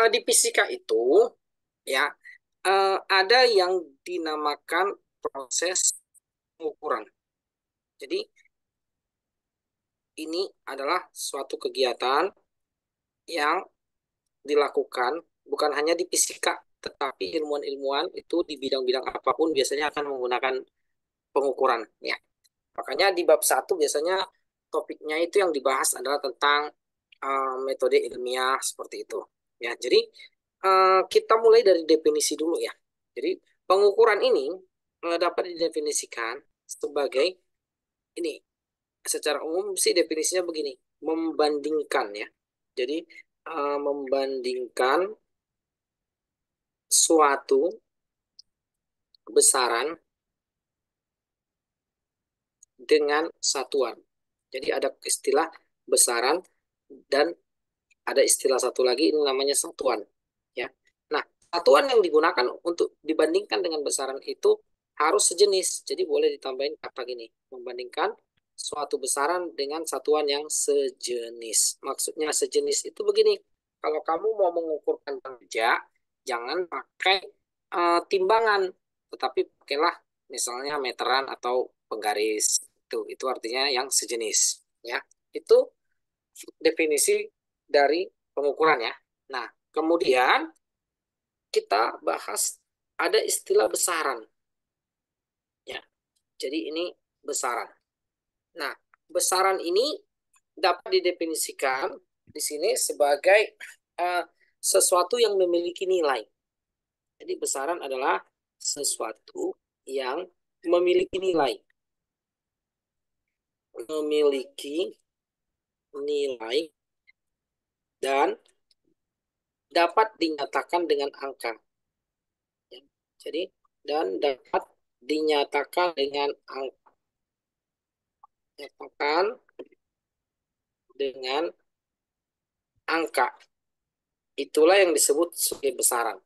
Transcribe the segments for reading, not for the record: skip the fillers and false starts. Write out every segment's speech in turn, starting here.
di fisika itu ya ada yang dinamakan proses pengukuran. Jadi ini adalah suatu kegiatan yang dilakukan bukan hanya di fisika, tetapi ilmuwan-ilmuwan itu di bidang-bidang apapun biasanya akan menggunakan pengukuran. Ya. Makanya di bab 1 biasanya topiknya itu yang dibahas adalah tentang metode ilmiah seperti itu. Ya, jadi kita mulai dari definisi dulu ya. Jadi pengukuran ini dapat didefinisikan sebagai ini secara umum sih definisinya begini, membandingkan ya. Jadi membandingkan suatu besaran dengan satuan. Jadi ada istilah besaran dan ada istilah satu lagi ini namanya satuan. Ya. Nah, satuan yang digunakan untuk dibandingkan dengan besaran itu harus sejenis. Jadi boleh ditambahin kata gini, membandingkan suatu besaran dengan satuan yang sejenis. Maksudnya sejenis itu begini, kalau kamu mau mengukurkan kerja, jangan pakai timbangan, tetapi pakailah misalnya meteran atau penggaris. Itu artinya yang sejenis. Ya, itu definisi dari pengukuran ya. Nah, kemudian kita bahas ada istilah besaran. Ya, jadi ini besaran. Nah, besaran ini dapat didefinisikan di sini sebagai sesuatu yang memiliki nilai. Jadi besaran adalah sesuatu yang memiliki nilai. Memiliki nilai dan dapat dinyatakan dengan angka. Ya, jadi dan dapat dinyatakan dengan angka. Nyatakan dengan angka. Itulah yang disebut sebagai besaran.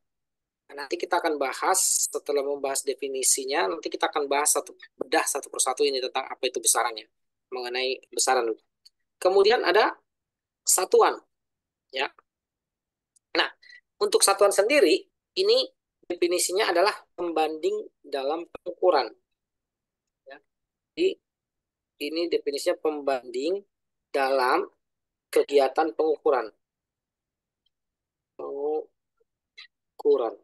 Nah, nanti kita akan bahas setelah membahas definisinya, nanti kita akan bahas bedah satu persatu ini tentang apa itu besarannya, mengenai besaran. Kemudian ada satuan, ya. Nah, untuk satuan sendiri ini definisinya adalah pembanding dalam pengukuran. Ya. Jadi ini definisinya pembanding dalam kegiatan pengukuran. Pengukuran.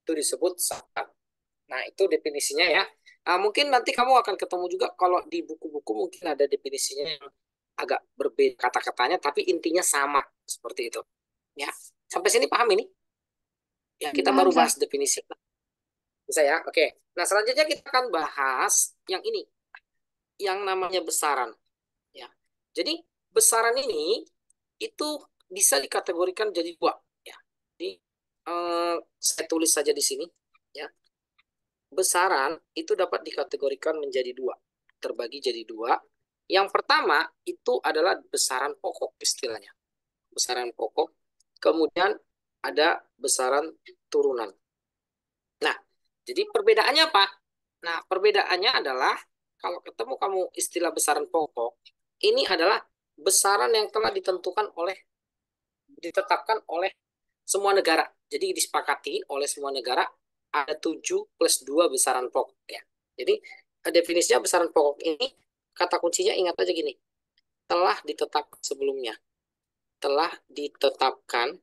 Itu disebut satuan. Nah, itu definisinya ya. Nah, mungkin nanti kamu akan ketemu juga kalau di buku-buku mungkin ada definisinya yang agak berbeda kata-katanya, tapi intinya sama seperti itu. Ya, sampai sini paham ini? Ya, kita baru Paham, Sar. bahas definisi. Bisa ya? Oke. Nah, selanjutnya kita akan bahas yang ini, yang namanya besaran. Ya, jadi besaran ini itu bisa dikategorikan jadi dua. Ya, jadi saya tulis saja di sini. Ya, besaran itu dapat dikategorikan menjadi dua, terbagi jadi dua. Yang pertama itu adalah besaran pokok istilahnya, besaran pokok. Kemudian ada besaran turunan. Nah, jadi perbedaannya apa? Nah, perbedaannya adalah kalau ketemu kamu istilah besaran pokok, ini adalah besaran yang telah ditetapkan oleh semua negara. Jadi disepakati oleh semua negara ada 7 plus 2 besaran pokok ya. Jadi definisinya besaran pokok ini kata kuncinya ingat aja gini. Telah ditetapkan sebelumnya. Telah ditetapkan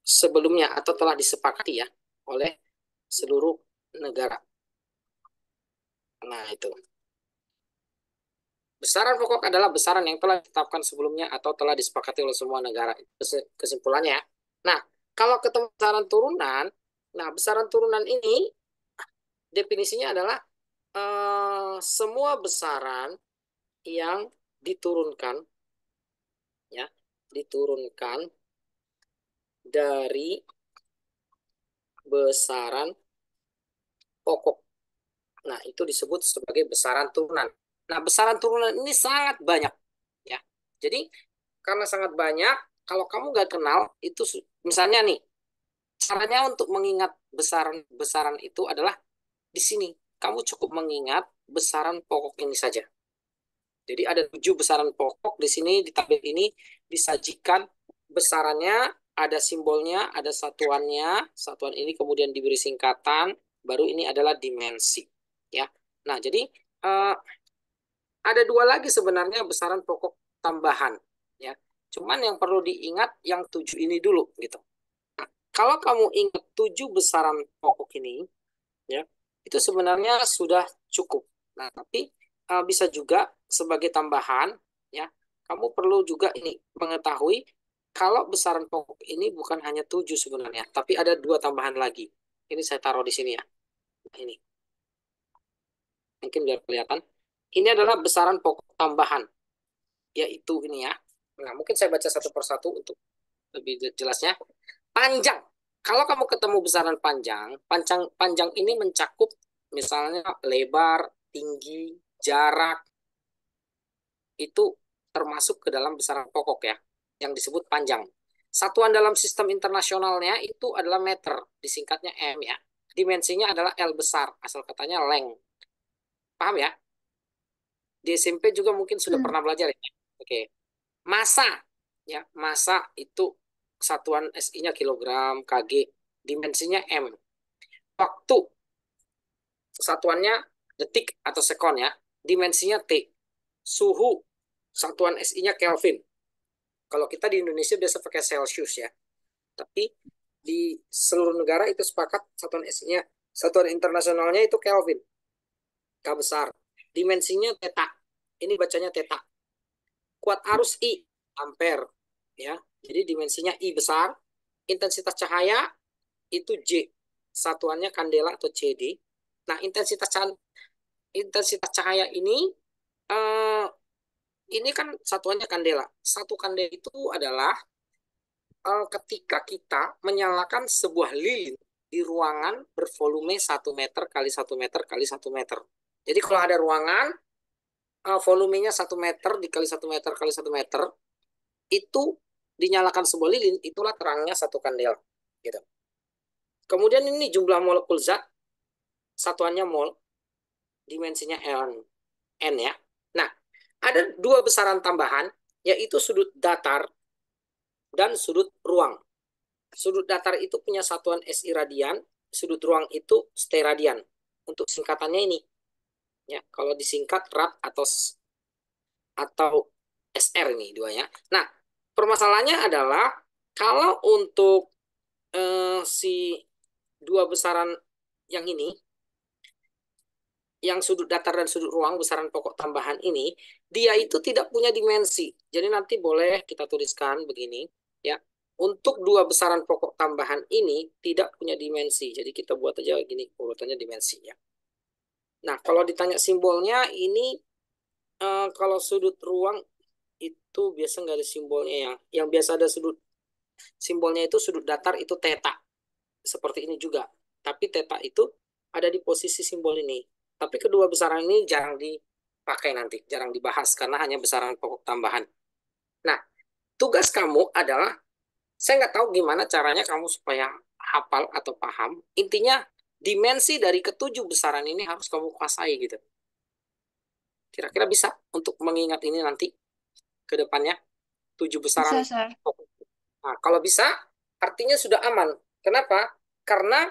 sebelumnya atau telah disepakati ya oleh seluruh negara. Nah, itu. Besaran pokok adalah besaran yang telah ditetapkan sebelumnya atau telah disepakati oleh semua negara. Kesimpulannya ya. Nah, kalau ketemu besaran turunan, nah besaran turunan ini definisinya adalah semua besaran yang diturunkan ya, diturunkan dari besaran pokok. Nah, itu disebut sebagai besaran turunan. Nah, besaran turunan ini sangat banyak ya. Jadi karena sangat banyak, kalau kamu nggak kenal itu misalnya nih, caranya untuk mengingat besaran-besaran itu adalah di sini. Kamu cukup mengingat besaran pokok ini saja. Jadi ada 7 besaran pokok di sini di tabel ini disajikan besarannya, ada simbolnya, ada satuannya. Satuan ini kemudian diberi singkatan, baru ini adalah dimensi. Ya. Nah, jadi ada dua lagi sebenarnya besaran pokok tambahan. Ya. Cuman yang perlu diingat yang 7 ini dulu gitu. Nah, kalau kamu ingat 7 besaran pokok ini, ya, itu sebenarnya sudah cukup. Nah, tapi bisa juga sebagai tambahan, ya, kamu perlu juga ini mengetahui kalau besaran pokok ini bukan hanya 7 sebenarnya, tapi ada dua tambahan lagi. Ini saya taruh di sini ya. Nah, ini mungkin biar kelihatan. Ini adalah besaran pokok tambahan, yaitu ini ya. Nah, mungkin saya baca satu persatu untuk lebih jelasnya. Panjang. Kalau kamu ketemu besaran panjang, panjang ini mencakup misalnya lebar, tinggi, jarak, itu termasuk ke dalam besaran pokok ya, yang disebut panjang. Satuan dalam sistem internasionalnya itu adalah meter, disingkatnya M ya. Dimensinya adalah L besar, asal katanya length. Paham ya? Di SMP juga mungkin sudah Hmm. pernah belajar ya. Oke. Massa, ya, massa itu satuan SI-nya kilogram, kg, dimensinya M. Waktu, satuannya detik atau sekon ya, dimensinya T. Suhu, satuan SI-nya Kelvin. Kalau kita di Indonesia biasa pakai Celsius ya, tapi di seluruh negara itu sepakat satuan SI-nya, satuan internasionalnya itu Kelvin, K besar. Dimensinya teta, ini bacanya teta. Kuat arus I, ampere, ya. Jadi dimensinya I besar. Intensitas cahaya itu J, satuannya kandela atau CD. Nah, intensitas cahaya eh, ini kan satuannya kandela. Satu kandela itu adalah ketika kita menyalakan sebuah lilin di ruangan bervolume 1 meter kali 1 meter kali 1 meter. Jadi kalau ada ruangan volumenya 1 meter dikali 1 meter kali 1 meter, itu dinyalakan sebuah lilin, itulah terangnya satu kandela. Gitu. Kemudian ini jumlah molekul zat, satuannya mol, dimensinya N ya. Nah, ada dua besaran tambahan, yaitu sudut datar dan sudut ruang. Sudut datar itu punya satuan SI radian, sudut ruang itu steradian. Untuk singkatannya ini, ya, kalau disingkat rad atau SR ini duanya. Nah, permasalahannya adalah kalau untuk si dua besaran yang ini, yang sudut datar dan sudut ruang besaran pokok tambahan ini, dia itu tidak punya dimensi. Jadi nanti boleh kita tuliskan begini, ya. Untuk dua besaran pokok tambahan ini tidak punya dimensi. Jadi kita buat aja gini urutannya dimensinya. Nah, kalau ditanya simbolnya ini kalau sudut ruang itu biasa nggak ada simbolnya ya. Yang biasa ada simbolnya itu sudut datar itu theta. Seperti ini juga. Tapi theta itu ada di posisi simbol ini. Tapi kedua besaran ini jarang dipakai nanti, jarang dibahas karena hanya besaran pokok tambahan. Nah, tugas kamu adalah, saya nggak tahu gimana caranya kamu supaya hafal atau paham. Intinya dimensi dari ketujuh besaran ini harus kamu kuasai gitu. Kira-kira bisa untuk mengingat ini nanti ke depannya, tujuh besaran. Bisa, Sir. Nah, kalau bisa, artinya sudah aman. Kenapa? Karena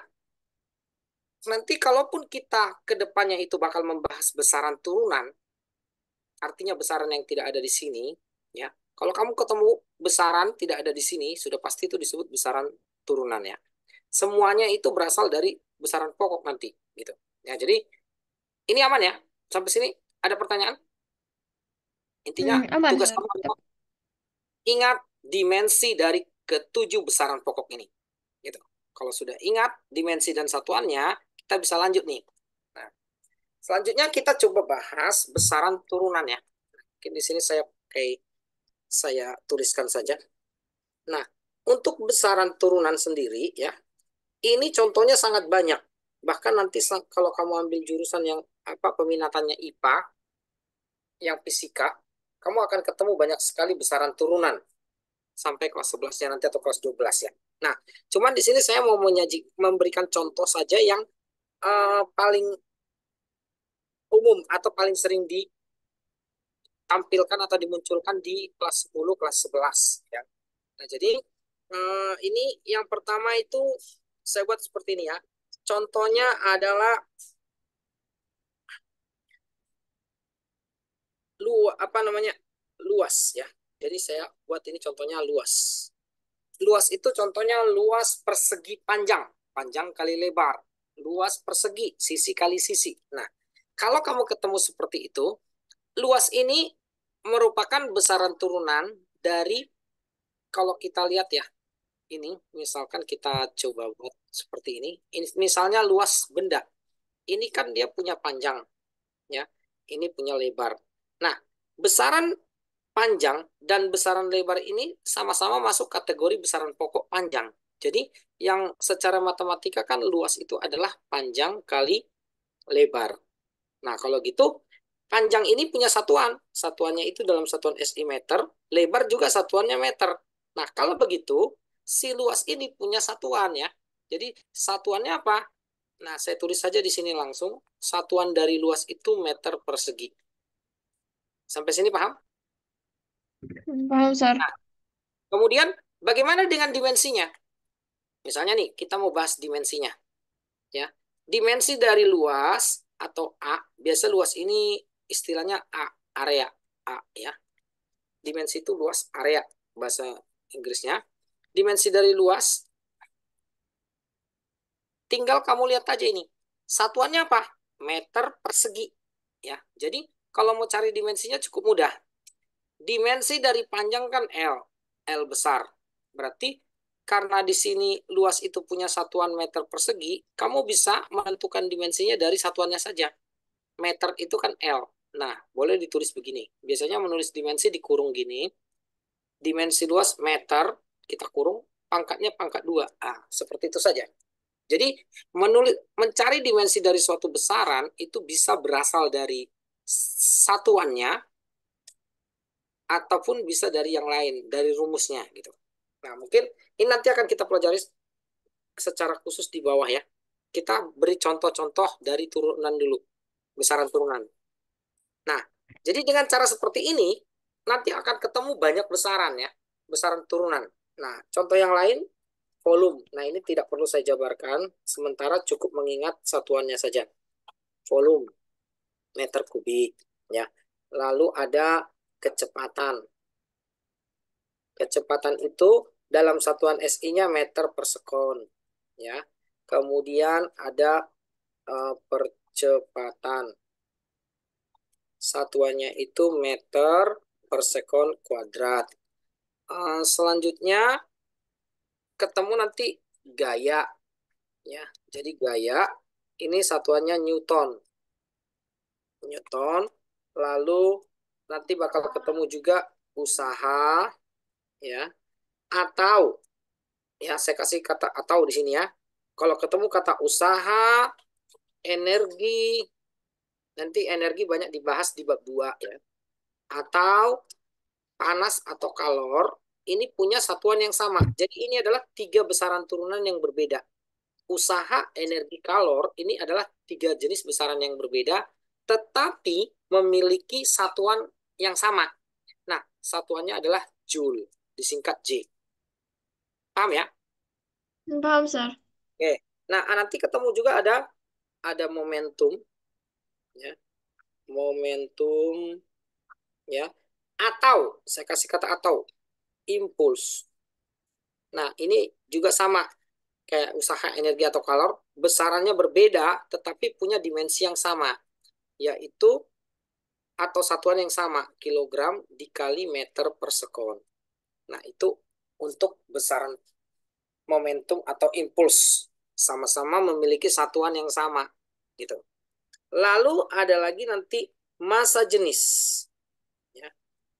nanti kalaupun kita ke depannya itu bakal membahas besaran turunan, artinya besaran yang tidak ada di sini, ya. Kalau kamu ketemu besaran tidak ada di sini, sudah pasti itu disebut besaran turunan ya. Semuanya itu berasal dari besaran pokok nanti, gitu. Ya, jadi ini aman ya. Sampai sini ada pertanyaan? Intinya Aman, tugas Sir. kamu adalah ingat dimensi dari ketujuh besaran pokok ini, gitu. Kalau sudah ingat dimensi dan satuannya, kita bisa lanjut nih. Nah, selanjutnya kita coba bahas besaran turunan ya. Mungkin di sini saya tuliskan saja. Nah, untuk besaran turunan sendiri ya, ini contohnya sangat banyak. Bahkan nanti kalau kamu ambil jurusan yang peminatannya IPA, yang fisika, kamu akan ketemu banyak sekali besaran turunan sampai kelas 11-nya nanti atau kelas 12 ya. Nah, cuman di sini saya mau memberikan contoh saja yang paling umum atau paling sering ditampilkan atau dimunculkan di kelas 10, kelas 11 ya. Nah, jadi ini yang pertama itu saya buat seperti ini ya. Contohnya adalah apa namanya? Luas ya. Jadi saya buat ini contohnya luas. Luas itu contohnya luas persegi panjang, panjang kali lebar. Luas persegi, sisi kali sisi. Nah, kalau kamu ketemu seperti itu, luas ini merupakan besaran turunan dari, kalau kita lihat ya, ini misalkan kita coba buat seperti ini. Misalnya luas benda. Ini kan dia punya panjang ya. Ini punya lebar. Nah, besaran panjang dan besaran lebar ini sama-sama masuk kategori besaran pokok panjang. Jadi yang secara matematika kan luas itu adalah panjang kali lebar. Nah, kalau gitu panjang ini punya satuan. Satuannya itu dalam satuan SI meter, lebar juga satuannya meter. Nah, kalau begitu si luas ini punya satuan ya. Jadi satuannya apa? Nah, saya tulis saja di sini langsung. Satuan dari luas itu meter persegi. Sampai sini paham? Paham, Sar. Nah, kemudian bagaimana dengan dimensinya? Misalnya nih, kita mau bahas dimensinya. Ya, dimensi dari luas atau A, biasa luas ini istilahnya A, area A ya. Dimensi itu luas area bahasa Inggrisnya. Dimensi dari luas, tinggal kamu lihat aja ini. Satuannya apa? Meter persegi ya. Jadi kalau mau cari dimensinya cukup mudah. Dimensi dari panjang kan L, L besar. Berarti karena di sini luas itu punya satuan meter persegi, kamu bisa menentukan dimensinya dari satuannya saja. Meter itu kan L. Nah, boleh ditulis begini. Biasanya menulis dimensi dikurung gini. Dimensi luas meter, kita kurung, pangkatnya pangkat 2. Ah, seperti itu saja. Jadi, mencari dimensi dari suatu besaran itu bisa berasal dari satuannya ataupun bisa dari yang lain, dari rumusnya gitu. Nah, mungkin ini nanti akan kita pelajari secara khusus di bawah ya. Kita beri contoh-contoh dari turunan dulu, besaran turunan. Nah, jadi dengan cara seperti ini, nanti akan ketemu banyak besaran ya, besaran turunan. Nah, contoh yang lain, volume. Nah, ini tidak perlu saya jabarkan, sementara cukup mengingat satuannya saja. Volume, meter kubik, ya. Lalu ada kecepatan. Kecepatan itu dalam satuan SI-nya meter per sekon, ya. Kemudian ada percepatan. Satuannya itu meter per sekon kuadrat. Selanjutnya ketemu nanti gaya ya. Jadi gaya ini satuannya Newton. Newton. Lalu nanti bakal ketemu juga usaha ya, atau ya saya kasih kata atau di sini ya. Kalau ketemu kata usaha, energi, nanti energi banyak dibahas di bab 2 ya. Atau panas atau kalor, ini punya satuan yang sama. Jadi ini adalah 3 besaran turunan yang berbeda. Usaha, energi, kalor ini adalah 3 jenis besaran yang berbeda, tetapi memiliki satuan yang sama. Nah, satuannya adalah Joule, disingkat J. Paham ya? Paham, Sar. Oke. Nah, nanti ketemu juga ada momentum ya. Momentum ya. Atau saya kasih kata atau impuls. Nah, ini juga sama kayak usaha energi atau kalor, besarannya berbeda tetapi punya dimensi yang sama, yaitu atau satuan yang sama, kilogram dikali meter per sekon. Nah, itu untuk besaran momentum atau impuls. Sama-sama memiliki satuan yang sama. Gitu. Lalu ada lagi nanti massa jenis. Ya,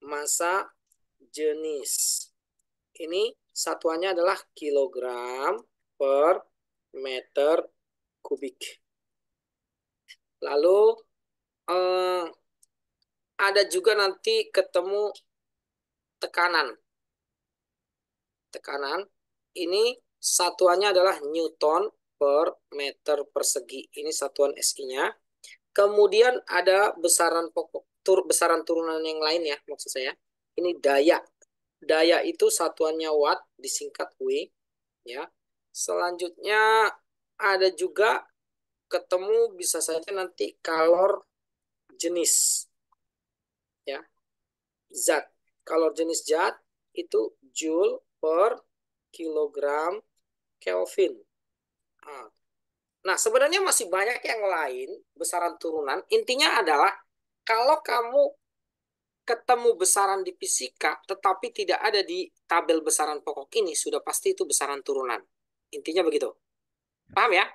massa jenis. Ini satuannya adalah kilogram per meter kubik. Lalu eh, ada juga nanti ketemu tekanan. Tekanan ini satuannya adalah Newton per meter persegi. Ini satuan SI-nya. Kemudian ada besaran pokok besaran turunan yang lain ya maksud saya. Ini daya. Daya itu satuannya watt, disingkat W. Ya. Selanjutnya ada juga ketemu bisa saja nanti kalor jenis. Ya. Zat. Kalor jenis zat itu joule per kilogram Kelvin. Nah, sebenarnya masih banyak yang lain besaran turunan. Intinya adalah kalau kamu ketemu besaran di fisika, tetapi tidak ada di tabel besaran pokok ini, sudah pasti itu besaran turunan. Intinya begitu. Paham ya?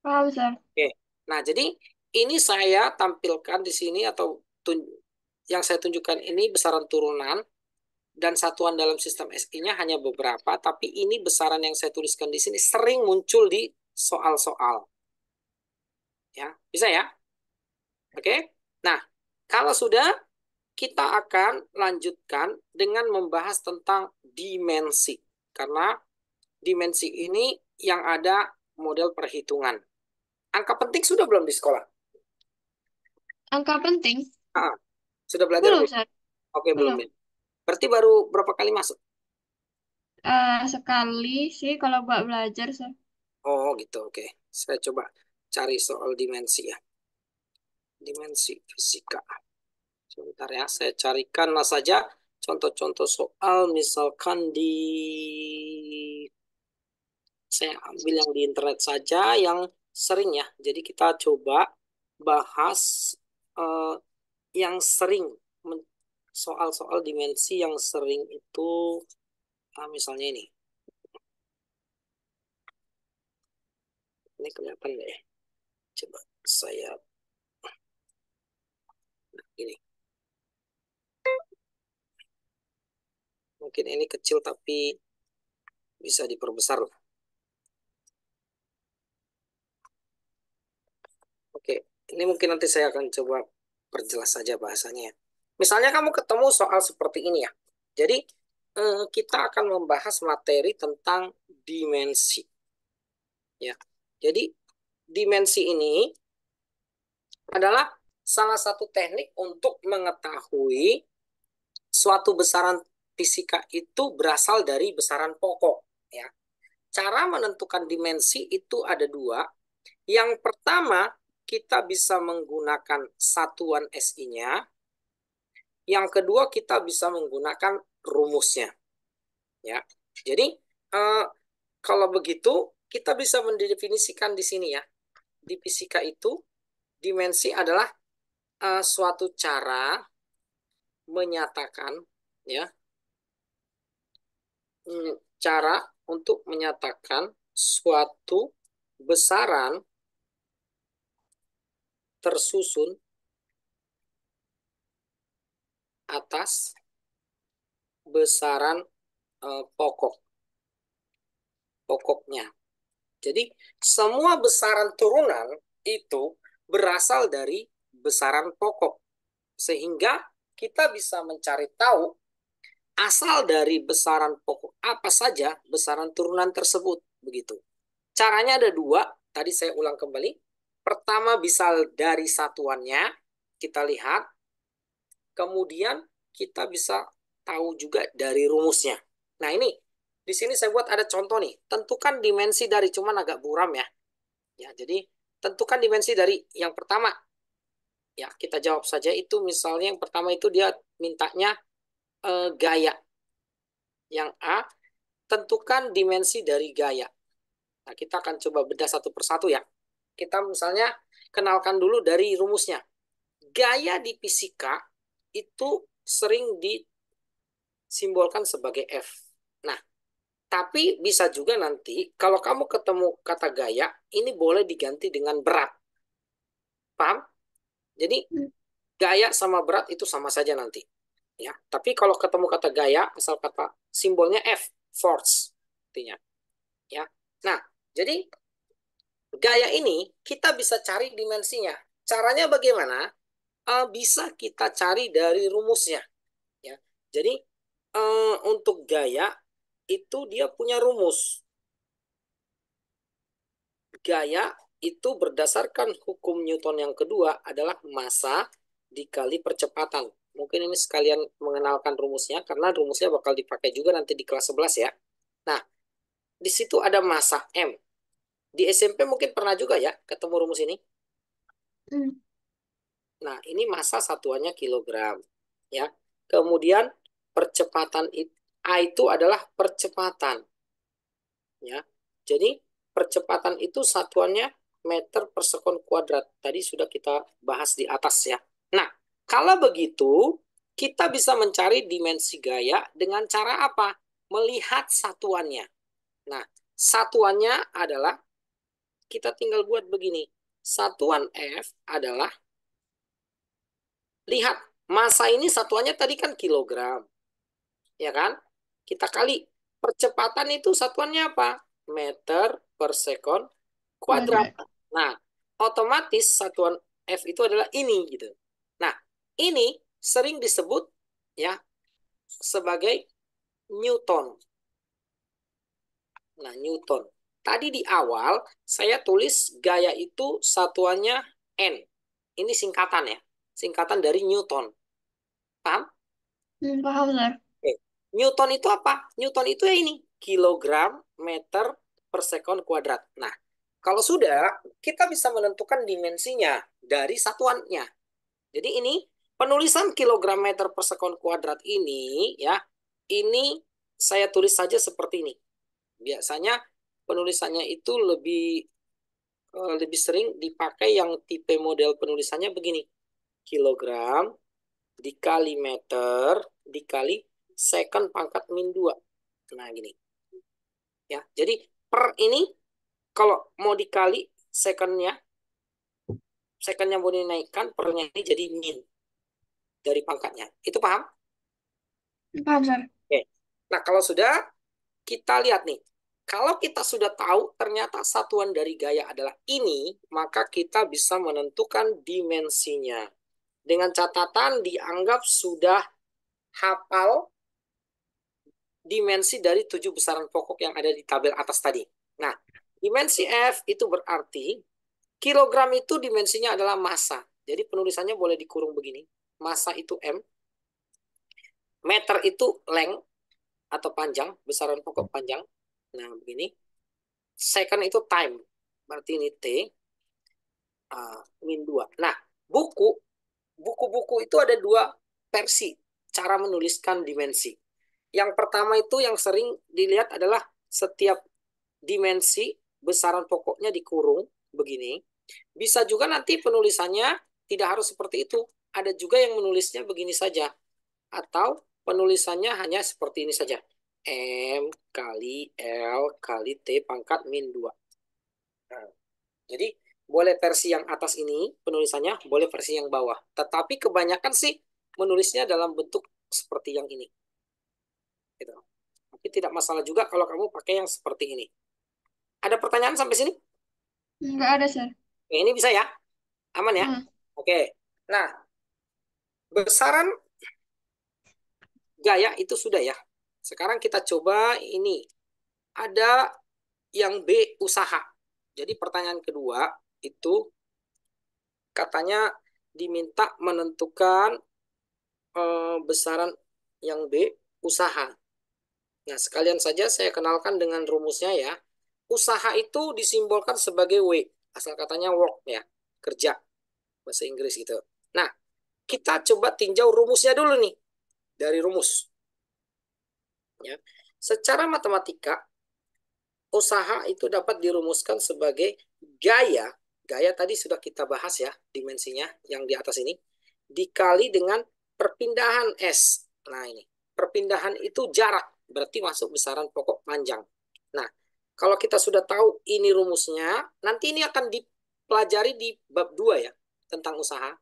Paham, Sir. Oke. Nah, jadi ini saya tampilkan di sini atau yang saya tunjukkan ini besaran turunan dan satuan dalam sistem SI-nya hanya beberapa, tapi ini besaran yang saya tuliskan di sini sering muncul di soal-soal. Ya, bisa ya? Oke. Nah, kalau sudah kita akan lanjutkan dengan membahas tentang dimensi. Karena dimensi ini yang ada model perhitungan. Angka penting sudah belum di sekolah? Angka penting? Ah, sudah belajar Belum, belum? Sir. Oke, belum Belum. ya. Berarti baru berapa kali masuk? Sekali sih kalau buat belajar, Sir. Oh, gitu. Oke. Saya coba cari soal dimensi ya. Dimensi fisika. Sebentar ya, saya carikanlah saja contoh-contoh soal misalkan saya ambil yang di internet saja yang sering ya. Jadi kita coba bahas eh, yang sering soal-soal dimensi yang sering itu misalnya ini kelihatan nggak ya? Coba saya ini mungkin ini kecil tapi bisa diperbesar lah. Oke, ini mungkin nanti saya akan coba perjelas saja bahasanya. Misalnya kamu ketemu soal seperti ini ya. Jadi kita akan membahas materi tentang dimensi. Ya, jadi dimensi ini adalah salah satu teknik untuk mengetahui suatu besaran fisika itu berasal dari besaran pokok. Ya, cara menentukan dimensi itu ada dua. Yang pertama, kita bisa menggunakan satuan SI-nya. Yang kedua, kita bisa menggunakan rumusnya. Ya, jadi kalau begitu kita bisa mendefinisikan di sini ya. Di fisika itu dimensi adalah suatu cara menyatakan ya, cara untuk menyatakan suatu besaran tersusun atas besaran pokoknya. Jadi semua besaran turunan itu berasal dari besaran pokok. Sehingga kita bisa mencari tahu asal dari besaran pokok apa saja besaran turunan tersebut. Begitu. Caranya ada dua. Tadi saya ulang kembali. Pertama bisa dari satuannya. Kita lihat. Kemudian kita bisa tahu juga dari rumusnya. Nah ini. Di sini saya buat ada contoh nih. Tentukan dimensi dari, cuman agak buram ya. Ya, jadi tentukan dimensi dari yang pertama. Ya, kita jawab saja itu misalnya yang pertama itu dia mintanya gaya. Yang A, tentukan dimensi dari gaya. Nah, kita akan coba bedah satu persatu ya. Kita misalnya kenalkan dulu dari rumusnya. Gaya di fisika itu sering disimbolkan sebagai F. Nah, tapi bisa juga nanti kalau kamu ketemu kata gaya, ini boleh diganti dengan berat. Paham? Jadi gaya sama berat itu sama saja nanti. Ya, tapi kalau ketemu kata gaya, asal kata simbolnya F, force, artinya. Ya, nah, jadi gaya ini kita bisa cari dimensinya. Caranya bagaimana? Bisa kita cari dari rumusnya. Ya, jadi untuk gaya itu dia punya rumus. Gaya itu berdasarkan hukum Newton yang kedua adalah massa dikali percepatan. Mungkin ini sekalian mengenalkan rumusnya, karena rumusnya bakal dipakai juga nanti di kelas 11 ya. Nah, di situ ada massa M. Di SMP mungkin pernah juga ya ketemu rumus ini. Hmm. Nah, ini massa satuannya kilogram. Ya. Kemudian percepatan A itu adalah percepatan. Ya. Jadi percepatan itu satuannya meter per sekon kuadrat. Tadi sudah kita bahas di atas ya. Nah, kalau begitu kita bisa mencari dimensi gaya dengan cara apa? Melihat satuannya. Nah, satuannya adalah kita tinggal buat begini. Satuan F adalah, lihat, massa ini satuannya tadi kan kilogram. Ya kan? Kita kali. Percepatan itu satuannya apa? Meter per sekon kuadrat. Kuadrat. Nah, otomatis satuan F itu adalah ini gitu. Nah, ini sering disebut ya sebagai Newton. Nah, Newton. Tadi di awal saya tulis gaya itu satuannya N. Ini singkatan ya. Singkatan dari Newton. Paham? Paham, Sir. Oke. Newton itu apa? Newton itu ya ini. Kilogram meter per sekon kuadrat. Nah, kalau sudah, kita bisa menentukan dimensinya dari satuannya. Jadi ini penulisan kilogram meter per sekon kuadrat ini ya, ini saya tulis saja seperti ini. Biasanya penulisannya itu lebih sering dipakai yang tipe model penulisannya begini. Kilogram dikali meter dikali second pangkat min 2. Nah, gini. Ya, jadi per ini kalau mau dikali secondnya mau dinaikkan, pernya ini jadi min dari pangkatnya. Itu paham? Paham, Sir. Oke. Nah, kalau sudah, kita lihat nih. Kalau kita sudah tahu ternyata satuan dari gaya adalah ini, maka kita bisa menentukan dimensinya. Dengan catatan dianggap sudah hafal dimensi dari 7 besaran pokok yang ada di tabel atas tadi. Nah, dimensi F itu berarti kilogram itu dimensinya adalah massa. Jadi penulisannya boleh dikurung begini. Massa itu M. Meter itu length atau panjang, besaran pokok panjang. Nah, begini. Second itu time. Berarti ini T. Min 2. Nah, buku-buku itu ada dua versi cara menuliskan dimensi. Yang pertama itu yang sering dilihat adalah setiap dimensi besaran pokoknya dikurung begini. Bisa juga nanti penulisannya tidak harus seperti itu. Ada juga yang menulisnya begini saja. Atau penulisannya hanya seperti ini saja. M kali L kali T pangkat min 2. Nah, jadi boleh versi yang atas ini penulisannya, boleh versi yang bawah. Tetapi kebanyakan sih menulisnya dalam bentuk seperti yang ini. Gitu. Tapi tidak masalah juga kalau kamu pakai yang seperti ini. Ada pertanyaan sampai sini? Nggak ada, Sir. Oke, ini bisa ya? Aman ya? Hmm. Oke. Nah, besaran gaya itu sudah ya. Sekarang kita coba ini. Ada yang B, usaha. Jadi pertanyaan kedua itu katanya diminta menentukan besaran yang B, usaha. Nah, sekalian saja saya kenalkan dengan rumusnya ya. Usaha itu disimbolkan sebagai W. Asal katanya work ya, kerja. Bahasa Inggris gitu. Nah, kita coba tinjau rumusnya dulu nih. Dari rumus. Ya. Secara matematika, usaha itu dapat dirumuskan sebagai gaya. Gaya tadi sudah kita bahas ya, dimensinya yang di atas ini. Dikali dengan perpindahan S. Nah ini, perpindahan itu jarak. Berarti masuk besaran pokok panjang. Nah, kalau kita sudah tahu ini rumusnya, nanti ini akan dipelajari di bab 2 ya, tentang usaha.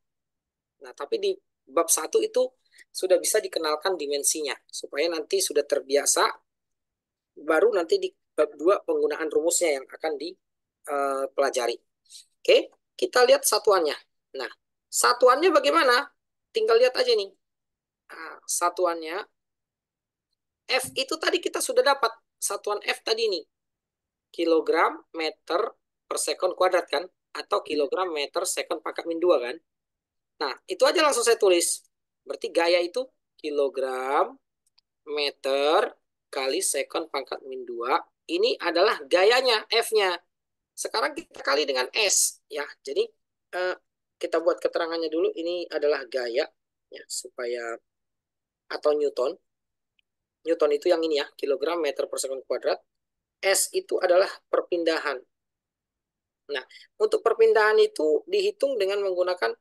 Nah, tapi di bab 1 itu sudah bisa dikenalkan dimensinya. Supaya nanti sudah terbiasa, baru nanti di bab 2 penggunaan rumusnya yang akan dipelajari. Oke, kita lihat satuannya. Nah, satuannya bagaimana? Tinggal lihat aja nih. Nah, satuannya F itu tadi kita sudah dapat. Satuan F tadi nih. Kilogram meter per sekon kuadrat kan? Atau kilogram meter sekon pangkat min 2 kan? Nah, itu aja langsung saya tulis. Berarti gaya itu kilogram meter kali sekon pangkat min 2. Ini adalah gayanya, F-nya. Sekarang kita kali dengan S. Ya, jadi kita buat keterangannya dulu. Ini adalah gaya, ya, supaya, atau Newton. Newton itu yang ini ya, kilogram meter per sekon kuadrat. S itu adalah perpindahan. Nah, untuk perpindahan itu dihitung dengan menggunakan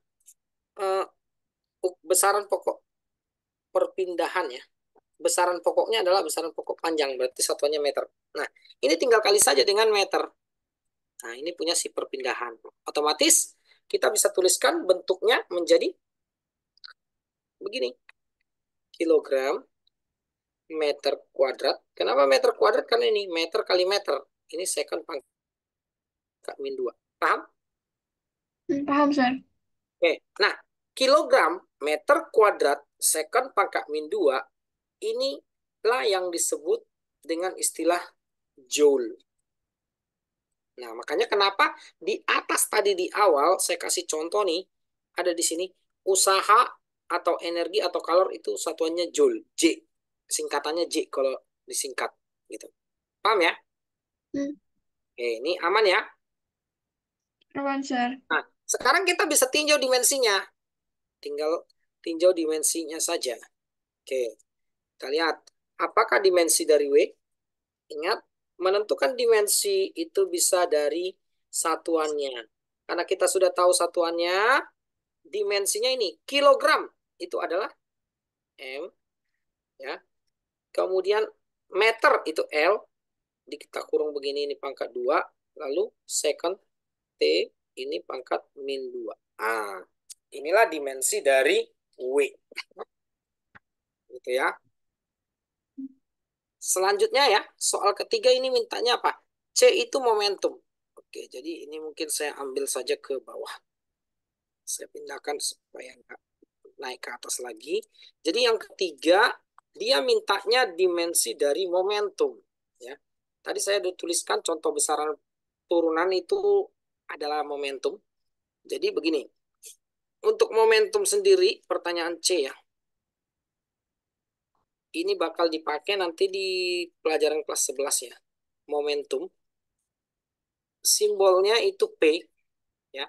uh, besaran pokok perpindahan ya. Besaran pokoknya adalah besaran pokok panjang, berarti satuannya meter. Nah, ini tinggal kali saja dengan meter. Nah, ini punya si perpindahan. Otomatis kita bisa tuliskan bentuknya menjadi begini. Kilogram meter kuadrat. Kenapa meter kuadrat? Karena ini meter kali meter. Ini sekon pangkat min 2. Paham? Paham, sir. Oke. Nah, kilogram meter kuadrat sekon pangkat min 2 inilah yang disebut dengan istilah joule. Nah, makanya kenapa di atas tadi di awal saya kasih contoh nih, ada di sini usaha atau energi atau kalor itu satuannya joule, J. Singkatannya J kalau disingkat gitu. Paham ya? Hmm, Ini aman ya? Aman, sir. Nah, sekarang kita bisa tinjau dimensinya. Tinggal tinjau dimensinya saja. Oke, kita lihat apakah dimensi dari W. Ingat, menentukan dimensi itu bisa dari satuannya. Karena kita sudah tahu satuannya, dimensinya ini kilogram itu adalah M, ya. Kemudian meter itu L, kita kurung begini ini pangkat 2, lalu second T ini pangkat min 2. Ah, inilah dimensi dari W. Gitu ya. Selanjutnya ya, soal ketiga ini mintanya apa? C itu momentum. Oke, jadi ini mungkin saya ambil saja ke bawah. Saya pindahkan supaya nggak naik ke atas lagi. Jadi yang ketiga, dia mintanya dimensi dari momentum. Ya, tadi saya udah tuliskan contoh besaran turunan itu adalah momentum. Jadi begini, untuk momentum sendiri, pertanyaan C ya, ini bakal dipakai nanti di pelajaran kelas 11 ya. Momentum, simbolnya itu P, ya,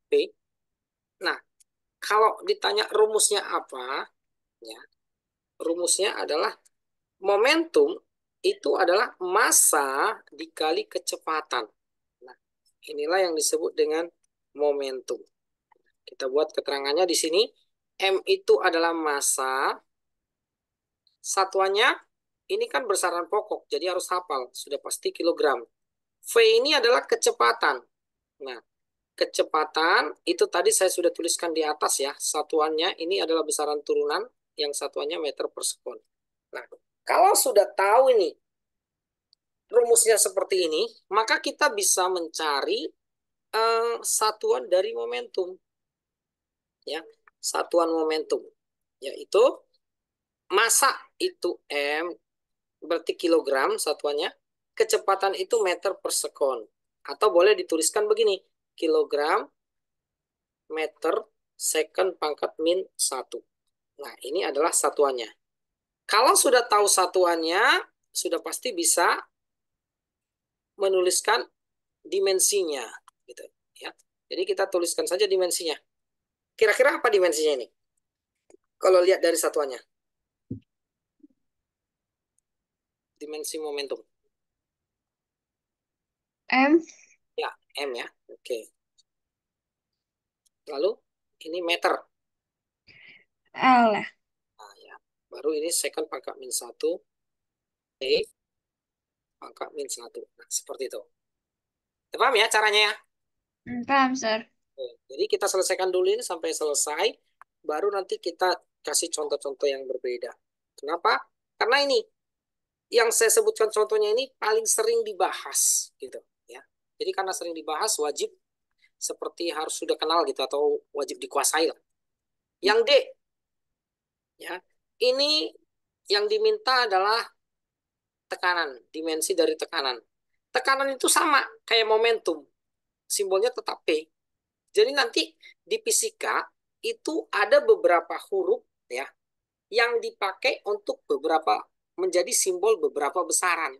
P. Nah, kalau ditanya rumusnya apa, ya, rumusnya adalah momentum itu adalah massa dikali kecepatan. Nah, inilah yang disebut dengan momentum. Kita buat keterangannya di sini. M itu adalah massa. Satuannya ini kan besaran pokok, jadi harus hafal. Sudah pasti kilogram. V ini adalah kecepatan. Nah, kecepatan itu tadi saya sudah tuliskan di atas ya. Satuannya ini adalah besaran turunan, yang satuannya meter per sekon. Nah, kalau sudah tahu ini rumusnya seperti ini, maka kita bisa mencari satuan dari momentum. Ya, satuan momentum yaitu massa itu M, berarti kilogram satuannya, kecepatan itu meter per sekon. Atau boleh dituliskan begini, kilogram meter second pangkat min 1. Nah, ini adalah satuannya. Kalau sudah tahu satuannya, sudah pasti bisa menuliskan dimensinya. Gitu, ya. Jadi kita tuliskan saja dimensinya. Kira-kira apa dimensinya ini? Kalau lihat dari satuannya. Dimensi momentum. M, Ya, M ya. Oke. Lalu ini meter. L ya. Nah, ya. Baru ini second pangkat min 1. T pangkat min 1. Nah, seperti itu. Paham ya caranya ya? Paham, sir. Oke. Jadi kita selesaikan dulu ini sampai selesai. Baru nanti kita kasih contoh-contoh yang berbeda. Kenapa? Karena ini yang saya sebutkan contohnya ini paling sering dibahas gitu ya. Jadi karena sering dibahas wajib seperti harus sudah kenal gitu atau wajib dikuasai lah. Yang D ya. Ini yang diminta adalah tekanan, dimensi dari tekanan. Tekanan itu sama kayak momentum. Simbolnya tetap P. Jadi nanti di fisika itu ada beberapa huruf ya, yang dipakai untuk menjadi simbol beberapa besaran.